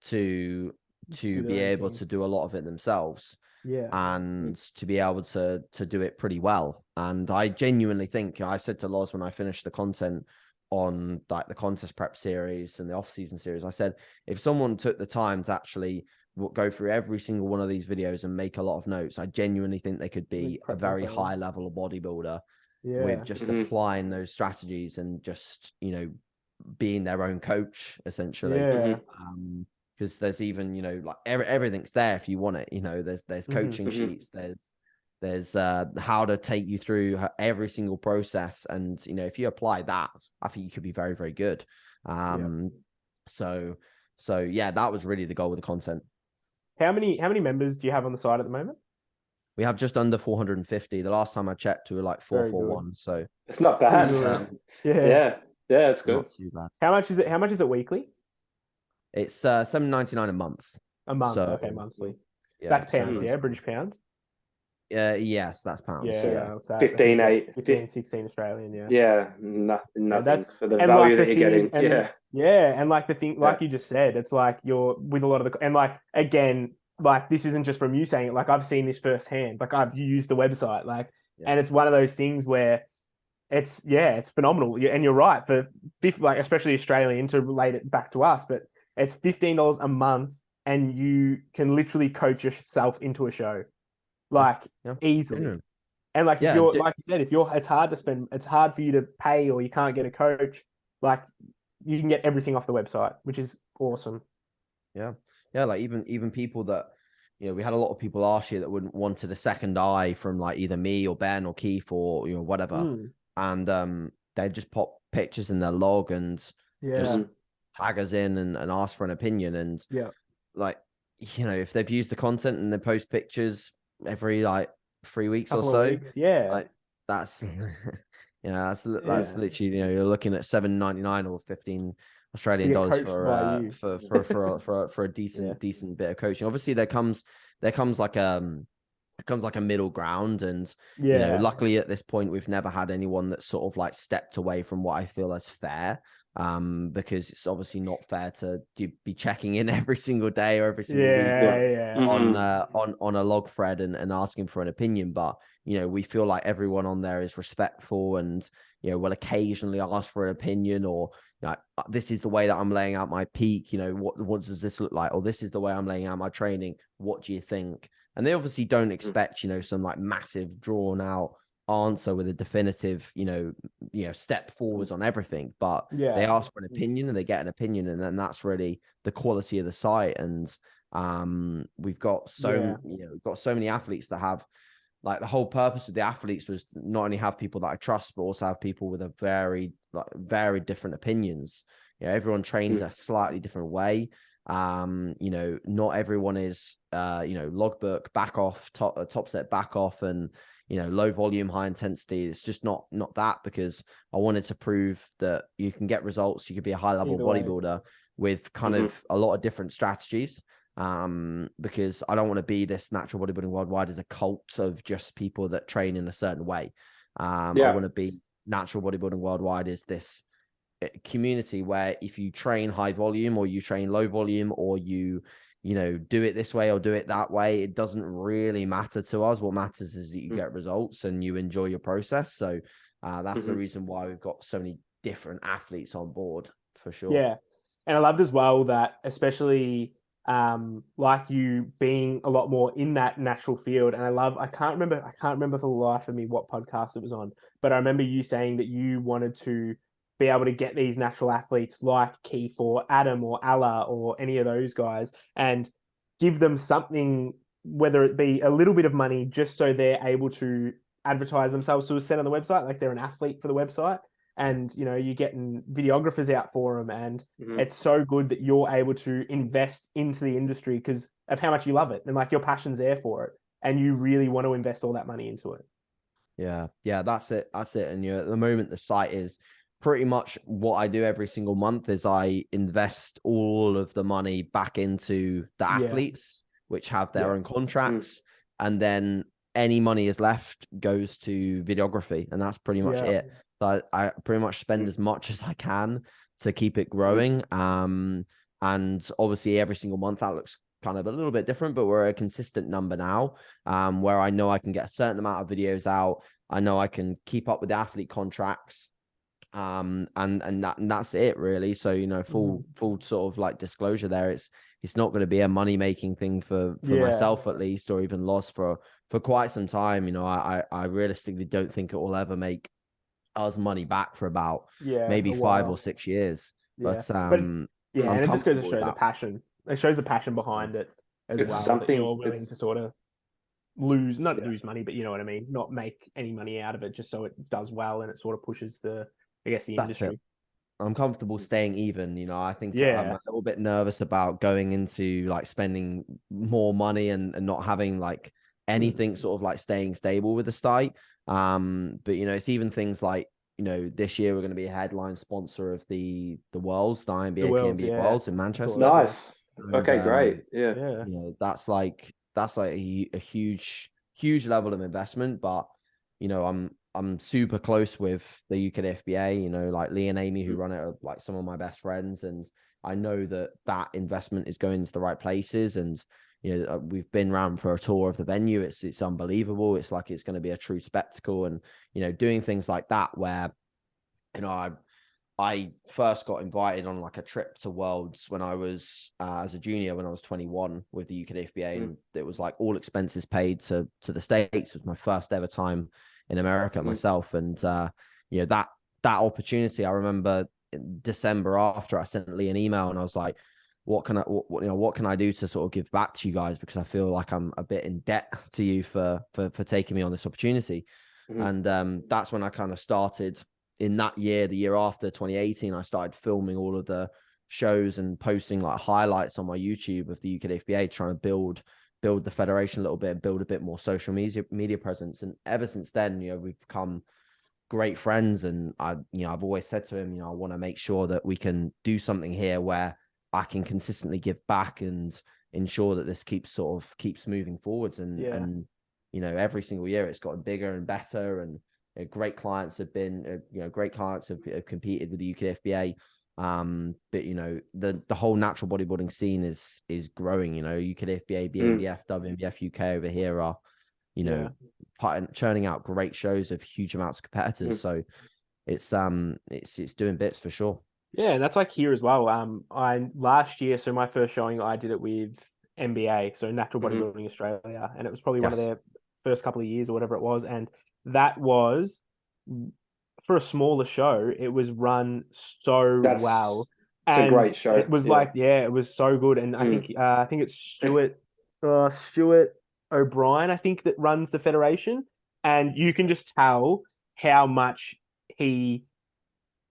Speaker 2: to be able to do a lot of it themselves, and to be able to do it pretty well. And I genuinely think, I said to Loz when I finished the content on like the contest prep series and the off-season series, I said, if someone took the time to actually go through every single one of these videos and make a lot of notes, I genuinely think they could be a very high level bodybuilder with just applying those strategies and just, you know, being their own coach essentially. Because there's even, you know, like everything's there if you want it. You know, there's coaching sheets, there's There's how to take you through every single process. And, you know, if you apply that, I think you could be very, very good. So yeah, that was really the goal with the content.
Speaker 3: How many members do you have on the site at the moment?
Speaker 2: We have just under 450. The last time I checked, we were like 441. So
Speaker 1: it's not bad. Yeah, it's good.
Speaker 2: Not too bad.
Speaker 3: How much is it? How much is it weekly?
Speaker 2: It's $7.99 a month.
Speaker 3: A month,
Speaker 2: so,
Speaker 3: okay, monthly.
Speaker 2: Yeah,
Speaker 3: that's pounds, yeah, British pounds.
Speaker 2: Yes, that's pounds.
Speaker 3: Yeah,
Speaker 2: yeah.
Speaker 3: 15, 16 Australian.
Speaker 1: Yeah, nothing
Speaker 3: that's
Speaker 1: for the value
Speaker 3: like
Speaker 1: that you're getting.
Speaker 3: And like the thing, like you just said, it's like you're with a lot of the, and like again, like this isn't just from you saying it. Like I've seen this firsthand. Like I've used the website, like, and it's one of those things where it's phenomenal. And you're right, for like especially Australian, to relate it back to us, but it's $15 a month, and you can literally coach yourself into a show, like easily.
Speaker 2: Mm-hmm.
Speaker 3: And like if you're, like you said, it's hard for you to pay, or you can't get a coach, like you can get everything off the website, which is awesome.
Speaker 2: Yeah, like even people that, you know, we had a lot of people last year that wouldn't wanted a second eye from like either me or Ben or Keith or, you know, whatever, and they just pop pictures in their log and just tag us in and ask for an opinion. And like, you know, if they've used the content and they post pictures every like 3 weeks or so, like that's that's literally, you know, you're looking at $7.99 or 15 Australian dollars for a decent bit of coaching. Obviously there comes like a middle ground, and you know, luckily at this point we've never had anyone that sort of like stepped away from what I feel as fair, because it's obviously not fair to be checking in every single day or every single week on a log thread and asking for an opinion. But you know, we feel like everyone on there is respectful, and you know, will occasionally ask for an opinion, or you know, this is the way that I'm laying out my peak, you know, what does this look like, or this is the way I'm laying out my training, what do you think? And they obviously don't expect, you know, some like massive drawn out answer with a definitive, you know, step forwards on everything, but they ask for an opinion and they get an opinion, and then that's really the quality of the site. And we've got we've got so many athletes that have, like, the whole purpose of the athletes was not only have people that I trust, but also have people with a very different opinions. You know, everyone trains a slightly different way. You know, not everyone is you know, logbook back off, top set back off, and you know, low volume, high intensity. It's just not that, because I wanted to prove that you can get results. You could be a high level bodybuilder with kind of a lot of different strategies. Because I don't want to be this Natural Bodybuilding Worldwide as a cult of just people that train in a certain way. I want to be Natural Bodybuilding Worldwide is this community where if you train high volume or you train low volume, or you know, do it this way or do it that way, it doesn't really matter to us. What matters is that you get results and you enjoy your process. So that's the reason why we've got so many different athletes on board, for sure.
Speaker 3: Yeah. And I loved as well that, especially like you being a lot more in that natural field. And I can't remember for the life of me what podcast it was on, but I remember you saying that you wanted to be able to get these natural athletes like Keith or Adam or Allah or any of those guys, and give them something, whether it be a little bit of money, just so they're able to advertise themselves to a set on the website, like they're an athlete for the website. And, you know, you're getting videographers out for them. And it's so good that you're able to invest into the industry because of how much you love it. And like your passion's there for it. And you really want to invest all that money into it.
Speaker 2: Yeah, that's it. And you know, at the moment, the site is pretty much what I do every single month is I invest all of the money back into the athletes, which have their own contracts. And then any money is left goes to videography. And that's pretty much it. So I pretty much spend as much as I can to keep it growing. And obviously every single month that looks kind of a little bit different, but we're a consistent number now, where I know I can get a certain amount of videos out. I know I can keep up with the athlete contracts. And that's it really. So, you know, full sort of like disclosure there. It's not going to be a money making thing for myself, at least, or even Loz for quite some time. You know, I realistically don't think it will ever make us money back for about maybe 5 or 6 years. But and
Speaker 3: it just goes to show the passion. It shows the passion behind it as well. That you're willing to sort of not
Speaker 1: Yeah.
Speaker 3: lose money, but you know what I mean, not make any money out of it, just so it does well and it sort of pushes the
Speaker 2: That's
Speaker 3: industry.
Speaker 2: it. I'm comfortable staying even. I think I'm
Speaker 3: Yeah.
Speaker 2: a little bit nervous about going into like spending more money and not having like anything sort of like staying stable with the site. But it's even things like, this year we're going to be a headline sponsor of the Worlds, the
Speaker 3: The
Speaker 2: INBA,
Speaker 3: Worlds,
Speaker 2: PNBA
Speaker 3: yeah.
Speaker 2: Worlds in
Speaker 3: I saw
Speaker 2: Manchester.
Speaker 3: that, yeah.
Speaker 1: Nice.
Speaker 2: And
Speaker 1: Okay, great. Yeah.
Speaker 3: Yeah.
Speaker 2: that's like a huge level of investment. But I'm super close with the UK FBA. Like Lee and Amy, who run it, are like some of my best friends, and I know that investment is going into the right places. And we've been around for a tour of the venue. It's unbelievable. It's like it's going to be a true spectacle, and doing things like that where I first got invited on like a trip to Worlds when I was as a junior, when I was 21, with the UK FBA, and it was like all expenses paid to the States. It was my first ever time in America myself, and that opportunity. I remember in December, after I sent Lee an email, and I was like, what can I do to sort of give back to you guys, because I feel like I'm a bit in debt to you for taking me on this opportunity. And that's when I kind of started. In that year, the year after, 2018, I started filming all of the shows and posting like highlights on my YouTube of the UK FBA, trying to build the federation a little bit, build a bit more social media presence. And ever since then, we've become great friends. And I've always said to him, I want to make sure that we can do something here where I can consistently give back and ensure that this keeps moving forwards. And every single year it's gotten bigger and better. And great clients have been, great clients have competed with the UK FBA. But the whole natural bodybuilding scene is growing. UK FBA, BNBF, WNBF UK over here are, churning out great shows of huge amounts of competitors. So it's doing bits for sure.
Speaker 3: Yeah, and that's like here as well. I last year, so my first showing, I did it with NBA, so Natural Bodybuilding Australia, and it was probably one of their first couple of years or whatever it was, and that was, for a smaller show, it was run so well.
Speaker 1: It's a great show.
Speaker 3: It was it was so good. And I think it's Stuart O'Brien, I think, that runs the federation, and you can just tell how much he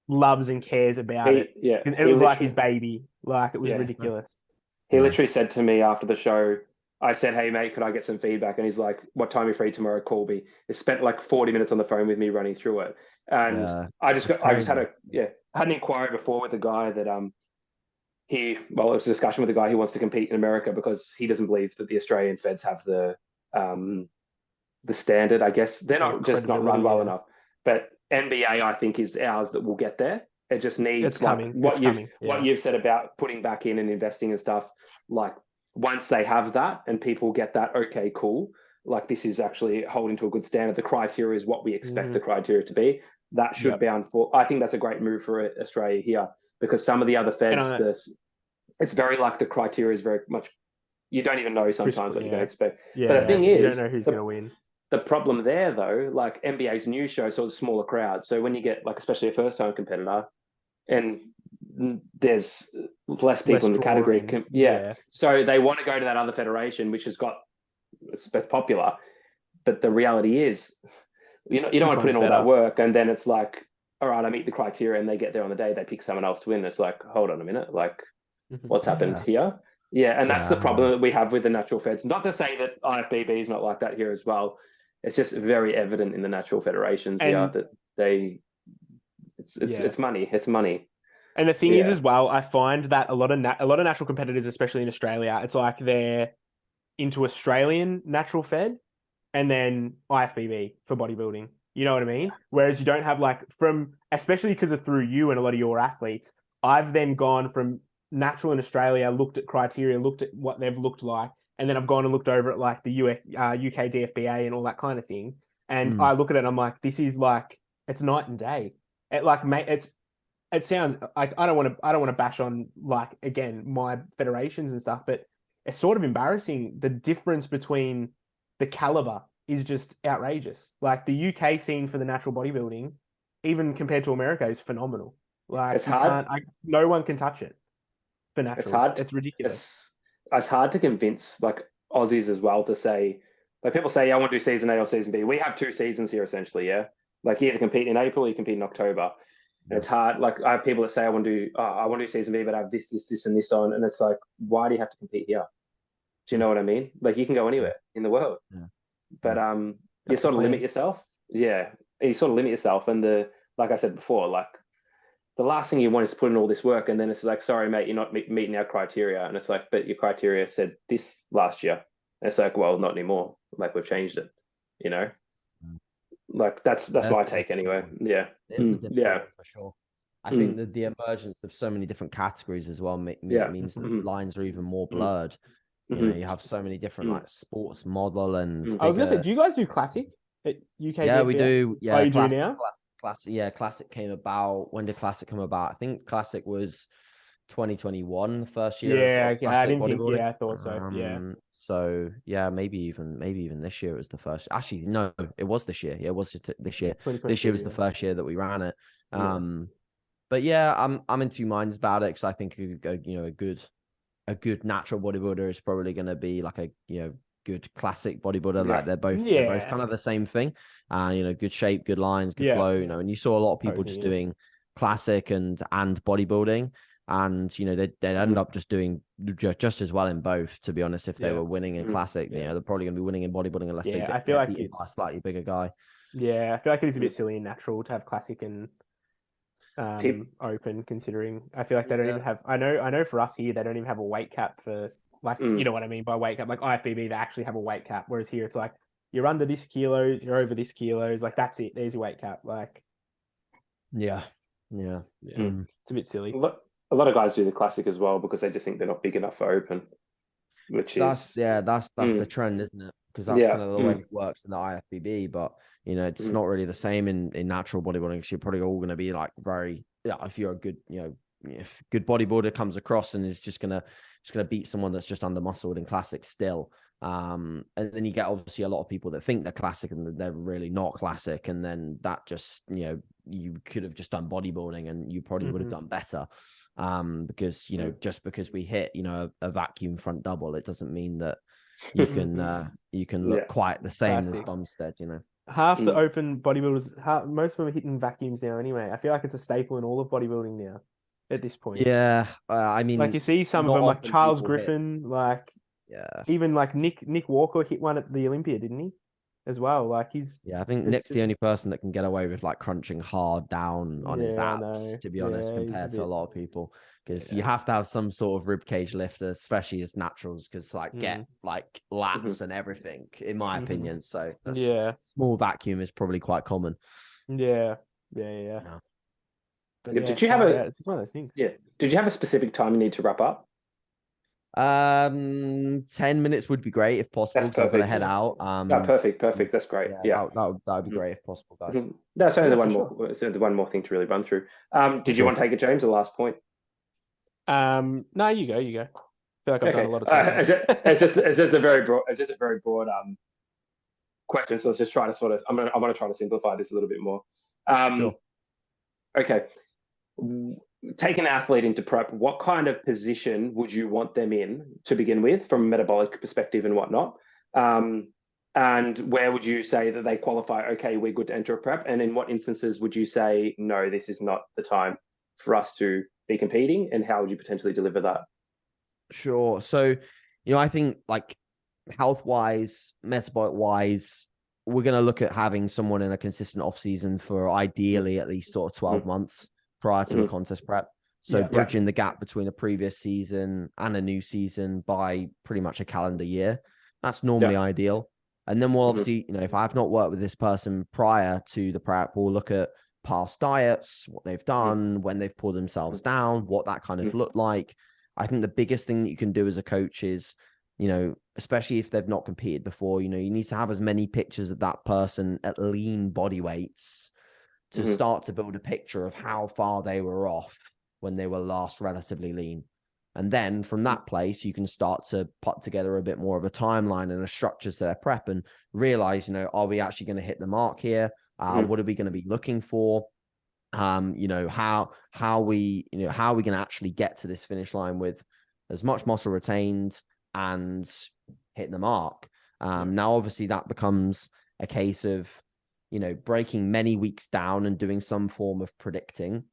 Speaker 3: loves and cares about it.
Speaker 1: Yeah,
Speaker 3: it was like his baby. Like, it was ridiculous.
Speaker 1: He literally said to me after the show, I said, "Hey mate, could I get some feedback?" And he's like, "What time are you free tomorrow? Call me." He spent like 40 minutes on the phone with me running through it. And I just had an inquiry before with the guy that it was a discussion with the guy who wants to compete in America, because he doesn't believe that the Australian feds have the standard. I guess they're not run well enough. But NBA, I think, is ours that will get there. It just needs what you've said about putting back in and investing and stuff. Like, once they have that and people get that, okay, cool. Like, this is actually holding to a good standard. The criteria is what we expect the criteria to be. That should be I think that's a great move for Australia here, because some of the other feds, it's very like the criteria is very much, you don't even know sometimes what you're going to expect.
Speaker 3: Yeah,
Speaker 1: but the thing is,
Speaker 3: you don't know who's going to win.
Speaker 1: The problem there, though, like NBA's new show, so it's a smaller crowd. So when you get, like, especially a first-time competitor, and there's less people in the category, so they want to go to that other federation, which has got, it's popular. But the reality is, you don't want to put in all that work, and then it's like, all right, I meet the criteria, and they get there on the day, they pick someone else to win. It's like, hold on a minute, like, what's happened here? Yeah, and that's the problem that we have with the natural feds. Not to say that IFBB is not like that here as well. It's just very evident in the natural federations here that it's money. It's money.
Speaker 3: And the thing is, as well, I find that a lot of natural competitors, especially in Australia, it's like they're into Australian natural fed and then IFBB for bodybuilding. You know what I mean? Whereas you don't have, like, especially because of through you and a lot of your athletes, I've then gone from natural in Australia, looked at criteria, looked at what they've looked like, and then I've gone and looked over at like the UK DFBA and all that kind of thing. And I look at it and I'm like, this is like, it's night and day. It sounds like, I don't want to bash on, like, again, my federations and stuff, but it's sort of embarrassing. The difference between the caliber is just outrageous. Like, the UK scene for the natural bodybuilding, even compared to America, is phenomenal. Like,
Speaker 1: it's hard.
Speaker 3: No one can touch it for natural.
Speaker 1: It's hard.
Speaker 3: It's ridiculous.
Speaker 1: It's hard to convince, like, Aussies as well to say, Like people say, I want to do season A or season B. We have 2 seasons here essentially, yeah. Like you either compete in April or you compete in October. And it's hard. Like I have people that say I want to do season B, but I have this, and this on. And it's like, why do you have to compete here? Do you know what I mean? Like you can go anywhere in the world.
Speaker 2: Yeah.
Speaker 1: But you
Speaker 3: That's
Speaker 1: sort
Speaker 3: the
Speaker 1: of limit
Speaker 3: plan.
Speaker 1: yourself. Yeah. You sort of limit yourself. And like I said before, like the last thing you want is to put in all this work. And then it's like, sorry, mate, you're not meeting our criteria. And it's like, but your criteria said this last year. And it's like, well, not anymore. Like we've changed it, you know? Like that's my take anyway. Yeah.
Speaker 2: It's a difficult
Speaker 1: Yeah.
Speaker 2: one for sure. I think that the emergence of so many different categories as well means that the lines are even more blurred. You know, you have so many different like sports model and
Speaker 3: I was gonna say, do you guys do classic at UK?
Speaker 2: Yeah, we do. Yeah,
Speaker 3: you do now?
Speaker 2: Classic. Yeah, classic came about. When did classic come about? I think classic was 2021, the first year of
Speaker 3: I didn't think.
Speaker 2: bodybuilding.
Speaker 3: Yeah, I thought so. Yeah.
Speaker 2: So yeah, maybe even this year was the first. Actually, no, it was this year. Yeah, it was this year. This year was the first year that we ran it. But yeah, I'm in 2 minds about it because I think a good natural bodybuilder is probably going to be like a good classic bodybuilder. Like they're both kind of the same thing. Good shape, good lines, good flow. And you saw a lot of people just doing classic and bodybuilding, and they'd end up just doing just as well in both. To be honest, if they were winning in classic, they're probably going to be winning in bodybuilding unless they
Speaker 3: I feel like
Speaker 2: beaten by a slightly bigger guy.
Speaker 3: Yeah, I feel like it is a bit silly and natural to have classic and open, considering I feel like they don't even have. I know for us here they don't even have a weight cap for like you know what I mean by weight cap. Like IFBB they actually have a weight cap, whereas here it's like you're under this kilos, you're over this kilos, like that's it. There's your weight cap. Like
Speaker 2: yeah.
Speaker 3: It's a bit silly.
Speaker 1: A lot of guys do the classic as well because they just think they're not big enough for open,
Speaker 2: that's the trend, isn't it? Because that's kind of the way it works in the IFBB, but it's not really the same in natural bodybuilding. So you're probably all going to be like if you're a good if good bodybuilder comes across and is just gonna beat someone that's just under muscled in classic still. And then you get obviously a lot of people that think they're classic and they're really not classic, and then that just you could have just done bodybuilding and you probably would have done better. Because just because we hit a vacuum front double, it doesn't mean that you can look quite the same as Bumstead.
Speaker 3: Half the open bodybuilders, most of them are hitting vacuums now anyway. I feel like it's a staple in all of bodybuilding now at this point.
Speaker 2: Yeah, I mean,
Speaker 3: like you see some of them, like Charles Griffin, even like Nick Walker hit one at the Olympia, didn't he? As well, like I
Speaker 2: think Nick's the only person that can get away with like crunching hard down on his abs, to be honest, compared to a lot of people, because you have to have some sort of rib cage lifter, especially as naturals, because get like lats and everything, in my opinion. So small vacuum is probably quite common.
Speaker 3: Yeah.
Speaker 1: But did you have it's just one of those things. Yeah. Did you have a specific time you need to wrap up?
Speaker 2: 10 minutes would be great if possible.
Speaker 1: That's perfect.
Speaker 2: I'm gonna head out.
Speaker 1: Perfect. That's great. Yeah.
Speaker 2: That would be great if possible, guys.
Speaker 1: That's only the one more thing to really run through. Did you want to take it, James? The last point.
Speaker 3: No, you go. I feel like I've done a lot of time.
Speaker 1: It's just a very broad question. So let's just try to I'm gonna try to simplify this a little bit more.
Speaker 2: Sure.
Speaker 1: Okay. Take an athlete into prep. What kind of position would you want them in to begin with, from a metabolic perspective and whatnot? And where would you say that they qualify? Okay, we're good to enter a prep. And in what instances would you say, no, this is not the time for us to be competing? And how would you potentially deliver that?
Speaker 2: Sure. So, I think like health-wise, metabolic-wise, we're going to look at having someone in a consistent off-season for ideally at least sort of 12 months prior to the contest prep. So bridging the gap between a previous season and a new season by pretty much a calendar year. That's normally ideal. And then we'll obviously, if I've not worked with this person prior to the prep, we'll look at past diets, what they've done, when they've pulled themselves down, what that kind of looked like. I think the biggest thing that you can do as a coach is, especially if they've not competed before, you need to have as many pictures of that person at lean body weights to start to build a picture of how far they were off when they were last relatively lean. And then from that place, you can start to put together a bit more of a timeline and a structure to their prep and realize, are we actually going to hit the mark here? What are we going to be looking for? How are we going to actually get to this finish line with as much muscle retained and hit the mark? Now, obviously, that becomes a case of, breaking many weeks down and doing some form of predicting.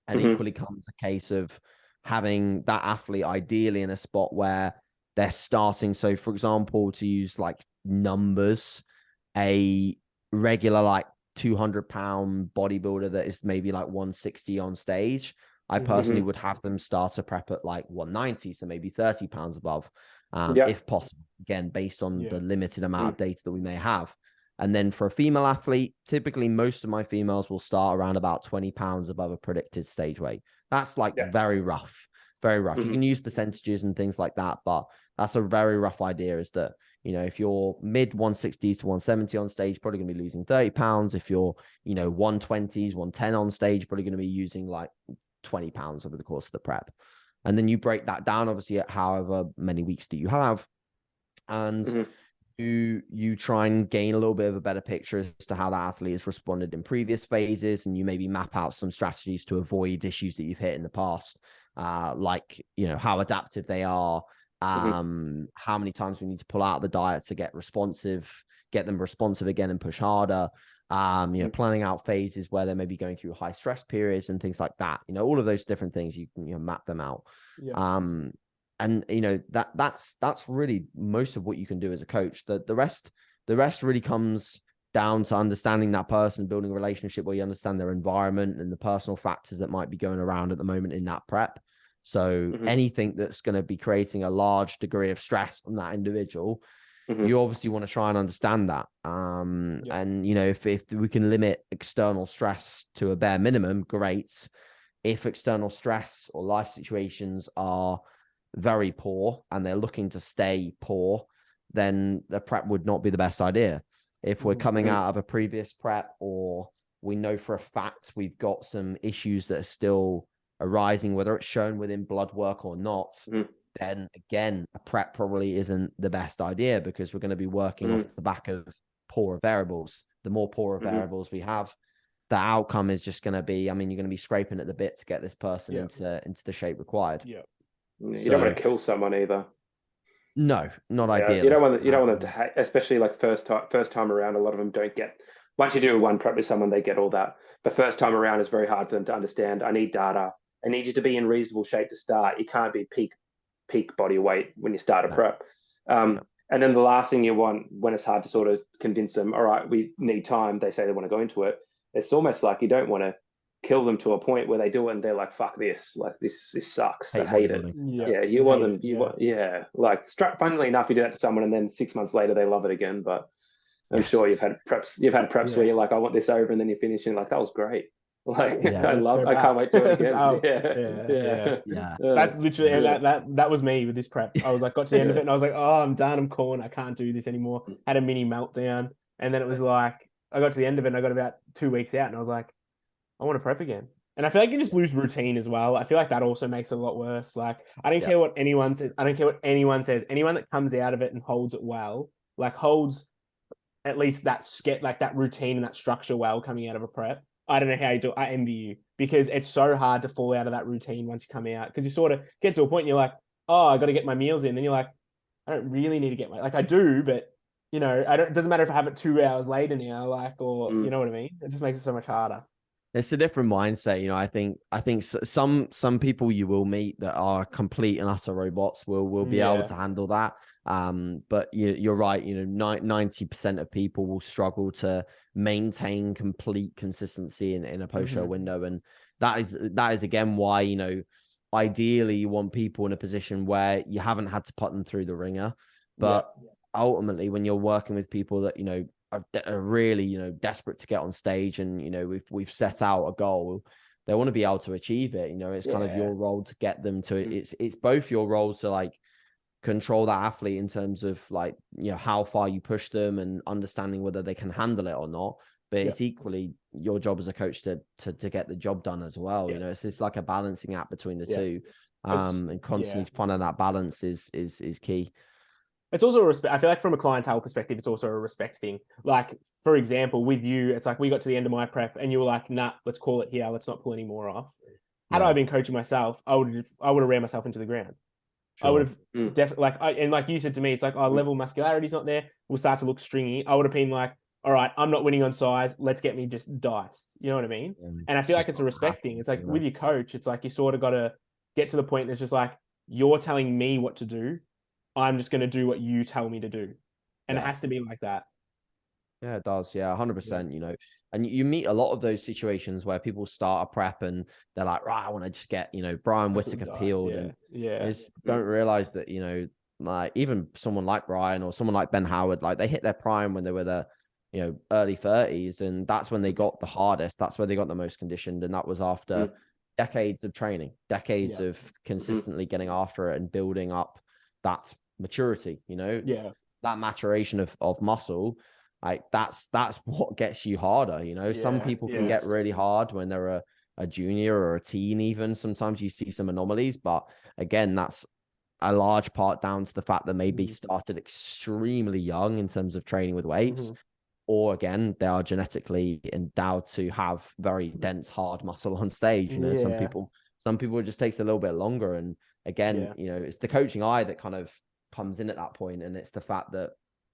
Speaker 2: And equally comes a case of having that athlete ideally in a spot where they're starting. So, for example, to use like numbers, a regular like 200-pound bodybuilder that is maybe like 160 on stage, I personally would have them start a prep at like 190, so maybe 30 pounds above, if possible, again, based on the limited amount of data that we may have. And then for a female athlete, typically most of my females will start around about 20 pounds above a predicted stage weight. That's like very rough, very rough. You can use percentages and things like that, but that's a very rough idea, is that, if you're mid 160s to 170 on stage, probably going to be losing 30 pounds. If you're, 120s, 110 on stage, probably going to be using like 20 pounds over the course of the prep. And then you break that down, obviously, at however many weeks that you have. And you try and gain a little bit of a better picture as to how that athlete has responded in previous phases, and you maybe map out some strategies to avoid issues that you've hit in the past, like how adaptive they are, how many times we need to pull out of the diet to get them responsive again and push harder, planning out phases where they may be going through high stress periods and things like that. All of those different things, you can map them out. And that's really most of what you can do as a coach. The rest really comes down to understanding that person, building a relationship where you understand their environment and the personal factors that might be going around at the moment in that prep. So anything that's going to be creating a large degree of stress on that individual, you obviously want to try and understand that. And if we can limit external stress to a bare minimum, great. If external stress or life situations are very poor and they're looking to stay poor, then the prep would not be the best idea. If we're coming out of a previous prep, or we know for a fact we've got some issues that are still arising, whether it's shown within blood work or not, then again, a prep probably isn't the best idea, because we're going to be working off the back of poorer variables. The more poorer variables we have, the outcome is just going to be, you're going to be scraping at the bit to get this person into the shape required.
Speaker 1: You don't want to kill someone either.
Speaker 2: No, not ideally.
Speaker 1: You don't want them to hate, especially like first time around. A lot of them don't get. Once you do one prep with someone, they get all that. But first time around is very hard for them to understand. I need data. I need you to be in reasonable shape to start. You can't be peak body weight when you start a prep. And then the last thing you want, when it's hard to sort of convince them, all right, we need time, they say they want to go into it. It's almost like you don't want to kill them to a point where they do it and they're like, fuck this, like this sucks, I hate it. You want them, like funnily enough, you do that to someone and then 6 months later they love it again. But I'm sure you've had preps where you're like, I want this over, and then you finish and like, that was great, like I can't wait to do it again.
Speaker 3: That's literally, and that was me with this prep. I was like, got to the end of it and I was like, oh, I'm done, I'm calling, I can't do this anymore. Had a mini meltdown, and then it was like, I got to the end of it and I got about 2 weeks out and I was like, I want to prep again. And I feel like you just lose routine as well. I feel like that also makes it a lot worse. Like, I don't care what anyone says. I don't care what anyone says. Anyone that comes out of it and holds it well, like holds at least that that routine and that structure well coming out of a prep. I don't know how you do it. I envy you, because it's so hard to fall out of that routine once you come out, because you sort of get to a point and you're like, oh, I got to get my meals in. Then you're like, I don't really need to get like I do, but it doesn't matter if I have it 2 hours later now, like, or you know what I mean? It just makes it so much harder.
Speaker 2: It's a different mindset. I think some people you will meet that are complete and utter robots will be able to handle that. But you're right. 90% of people will struggle to maintain complete consistency in a post-show window. And that is again why, ideally you want people in a position where you haven't had to put them through the ringer. But ultimately, when you're working with people that, are really, desperate to get on stage, and, we've set out a goal, they want to be able to achieve it. It's kind of your role to get them to it. It's both your roles to like control that athlete in terms of like, how far you push them and understanding whether they can handle it or not. But it's equally your job as a coach to get the job done as well. It's like a balancing act between the two. And constantly finding that balance is key.
Speaker 3: It's also a respect. I feel like from a clientele perspective, it's also a respect thing. Like, for example, with you, it's like we got to the end of my prep and you were like, nah, let's call it here. Let's not pull any more off. Had I been coaching myself, I would have ran myself into the ground. I would have
Speaker 1: Mm.
Speaker 3: definitely and like you said to me, it's like, oh, level muscularity's not there. We'll start to look stringy. I would have been like, all right, I'm not winning on size. Let's get me just diced. You know what I mean? And I feel like it's a respect thing. It's like with your coach, it's like you sort of got to get to the point that's just like, you're telling me what to do. I'm just going to do what you tell me to do. And it has to be like that.
Speaker 2: Yeah, it does. Yeah, 100%, you know, and you meet a lot of those situations where people start a prep and they're like, right, I want to just get, you know, Brian Whittaker peeled. And don't realize that, you know, like even someone like Brian or someone like Ben Howard, like they hit their prime when they were the, you know, early 30s. And that's when they got the hardest. That's where they got the most conditioned. And that was after decades of training, decades of consistently getting after it and building up that maturity, you know, that maturation of muscle. Like that's what gets you harder, you know. Some people can get really hard when they're a junior or a teen. Even sometimes you see some anomalies, but again, that's a large part down to the fact that maybe started extremely young in terms of training with weights, or again, they are genetically endowed to have very dense, hard muscle on stage. You know, some people it just takes a little bit longer. And again, you know, it's the coaching eye that kind of comes in at that point, and it's the fact that,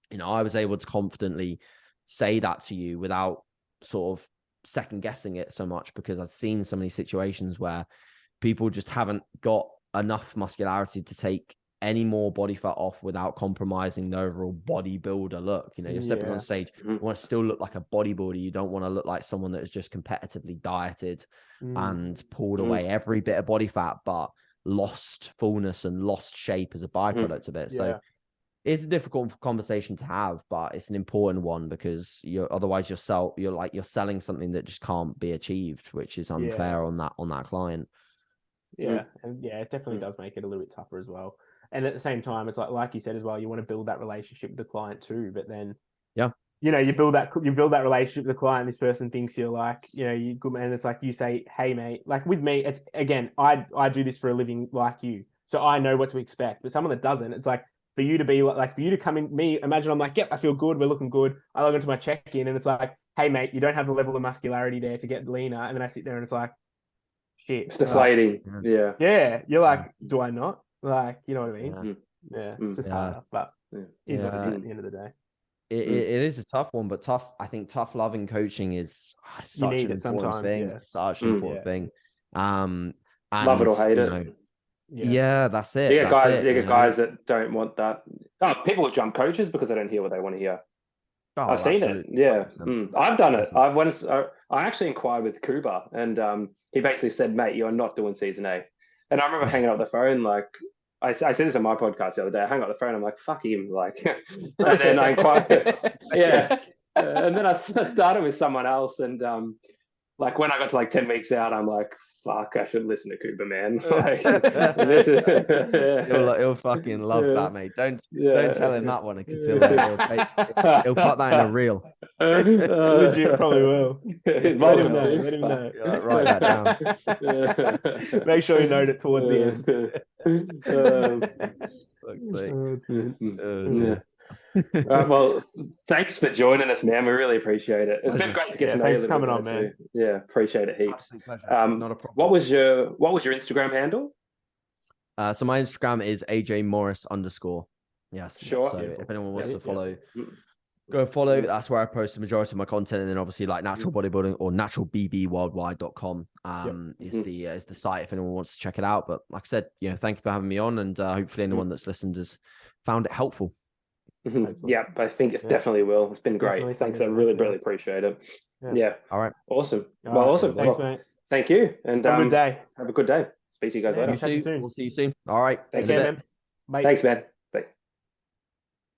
Speaker 2: you know, I was able to confidently say that to you without sort of second guessing it so much, because I've seen so many situations where people just haven't got enough muscularity to take any more body fat off without compromising the overall bodybuilder look. You know, you're stepping on stage, you want to still look like a bodybuilder. You don't want to look like someone that is just competitively dieted and pulled away every bit of body fat, but lost fullness and lost shape as a byproduct of it. So it's a difficult conversation to have, but it's an important one, because otherwise you're selling something that just can't be achieved, which is unfair on that client.
Speaker 3: And it definitely does make it a little bit tougher as well. And at the same time, it's like you said as well, you want to build that relationship with the client too. But then, you know, you build that relationship with the client. This person thinks you're like, you know, you good man. It's like you say, hey mate. Like with me, it's again, I do this for a living like you, so I know what to expect. But someone that doesn't, it's like, for you to be like, for you to come in, imagine I'm like, yep, I feel good, we're looking good. I log into my check-in and it's like, hey mate, you don't have the level of muscularity there to get leaner. And then I sit there and it's like, shit.
Speaker 1: It's deflating.
Speaker 3: Like, you're like, do I not? Like, you know what I mean? It's just harder, but is what it is at the end of the day.
Speaker 2: It is a tough one, but I think tough loving coaching is such an important thing. Such an important thing. And,
Speaker 1: love it or hate it.
Speaker 2: That's it.
Speaker 1: You get guys that don't want that. Oh, people will jump coaches because they don't hear what they want to hear. I've seen it. Yeah. I've done it. I actually inquired with Kuba, and he basically said, mate, you're not doing season A. And I remember hanging up the phone, like, I said this on my podcast the other day. I hung up the phone. I'm like, fuck him. Like, and then I inquired. And then I started with someone else. And like when I got to like 10 weeks out, I'm like, fuck, I should listen to Cooper, man. Like, this is,
Speaker 2: he'll fucking love that, mate. Don't tell him that one, because he'll put that in a reel.
Speaker 3: Legit probably will. Let him know.
Speaker 2: Write that
Speaker 3: down. Make sure you note it towards the
Speaker 1: end. Well, thanks for joining us, man. We really appreciate it. It's been great to get to know you.
Speaker 3: Thanks for coming on, man.
Speaker 1: Yeah, appreciate it heaps. Not a problem. What was your Instagram handle?
Speaker 2: So my Instagram is AJ_Morris_. Yes.
Speaker 1: Sure.
Speaker 2: So if anyone wants to follow, go follow. That's where I post the majority of my content, and then obviously like Natural Bodybuilding or naturalbbworldwide.com is the site if anyone wants to check it out. But like I said, thank you for having me on, and hopefully anyone that's listened has found it helpful.
Speaker 1: Yeah, I think it definitely will. It's been great. Thanks. I really appreciate it. Yeah. All
Speaker 2: right.
Speaker 1: Awesome. Awesome.
Speaker 3: Thanks, mate.
Speaker 1: Thank you. And
Speaker 3: have a good day.
Speaker 1: Have a good day. Speak to you guys later.
Speaker 3: Catch you soon.
Speaker 2: We'll see you soon. All right.
Speaker 3: Take care, man. Bye.
Speaker 1: Thanks, man.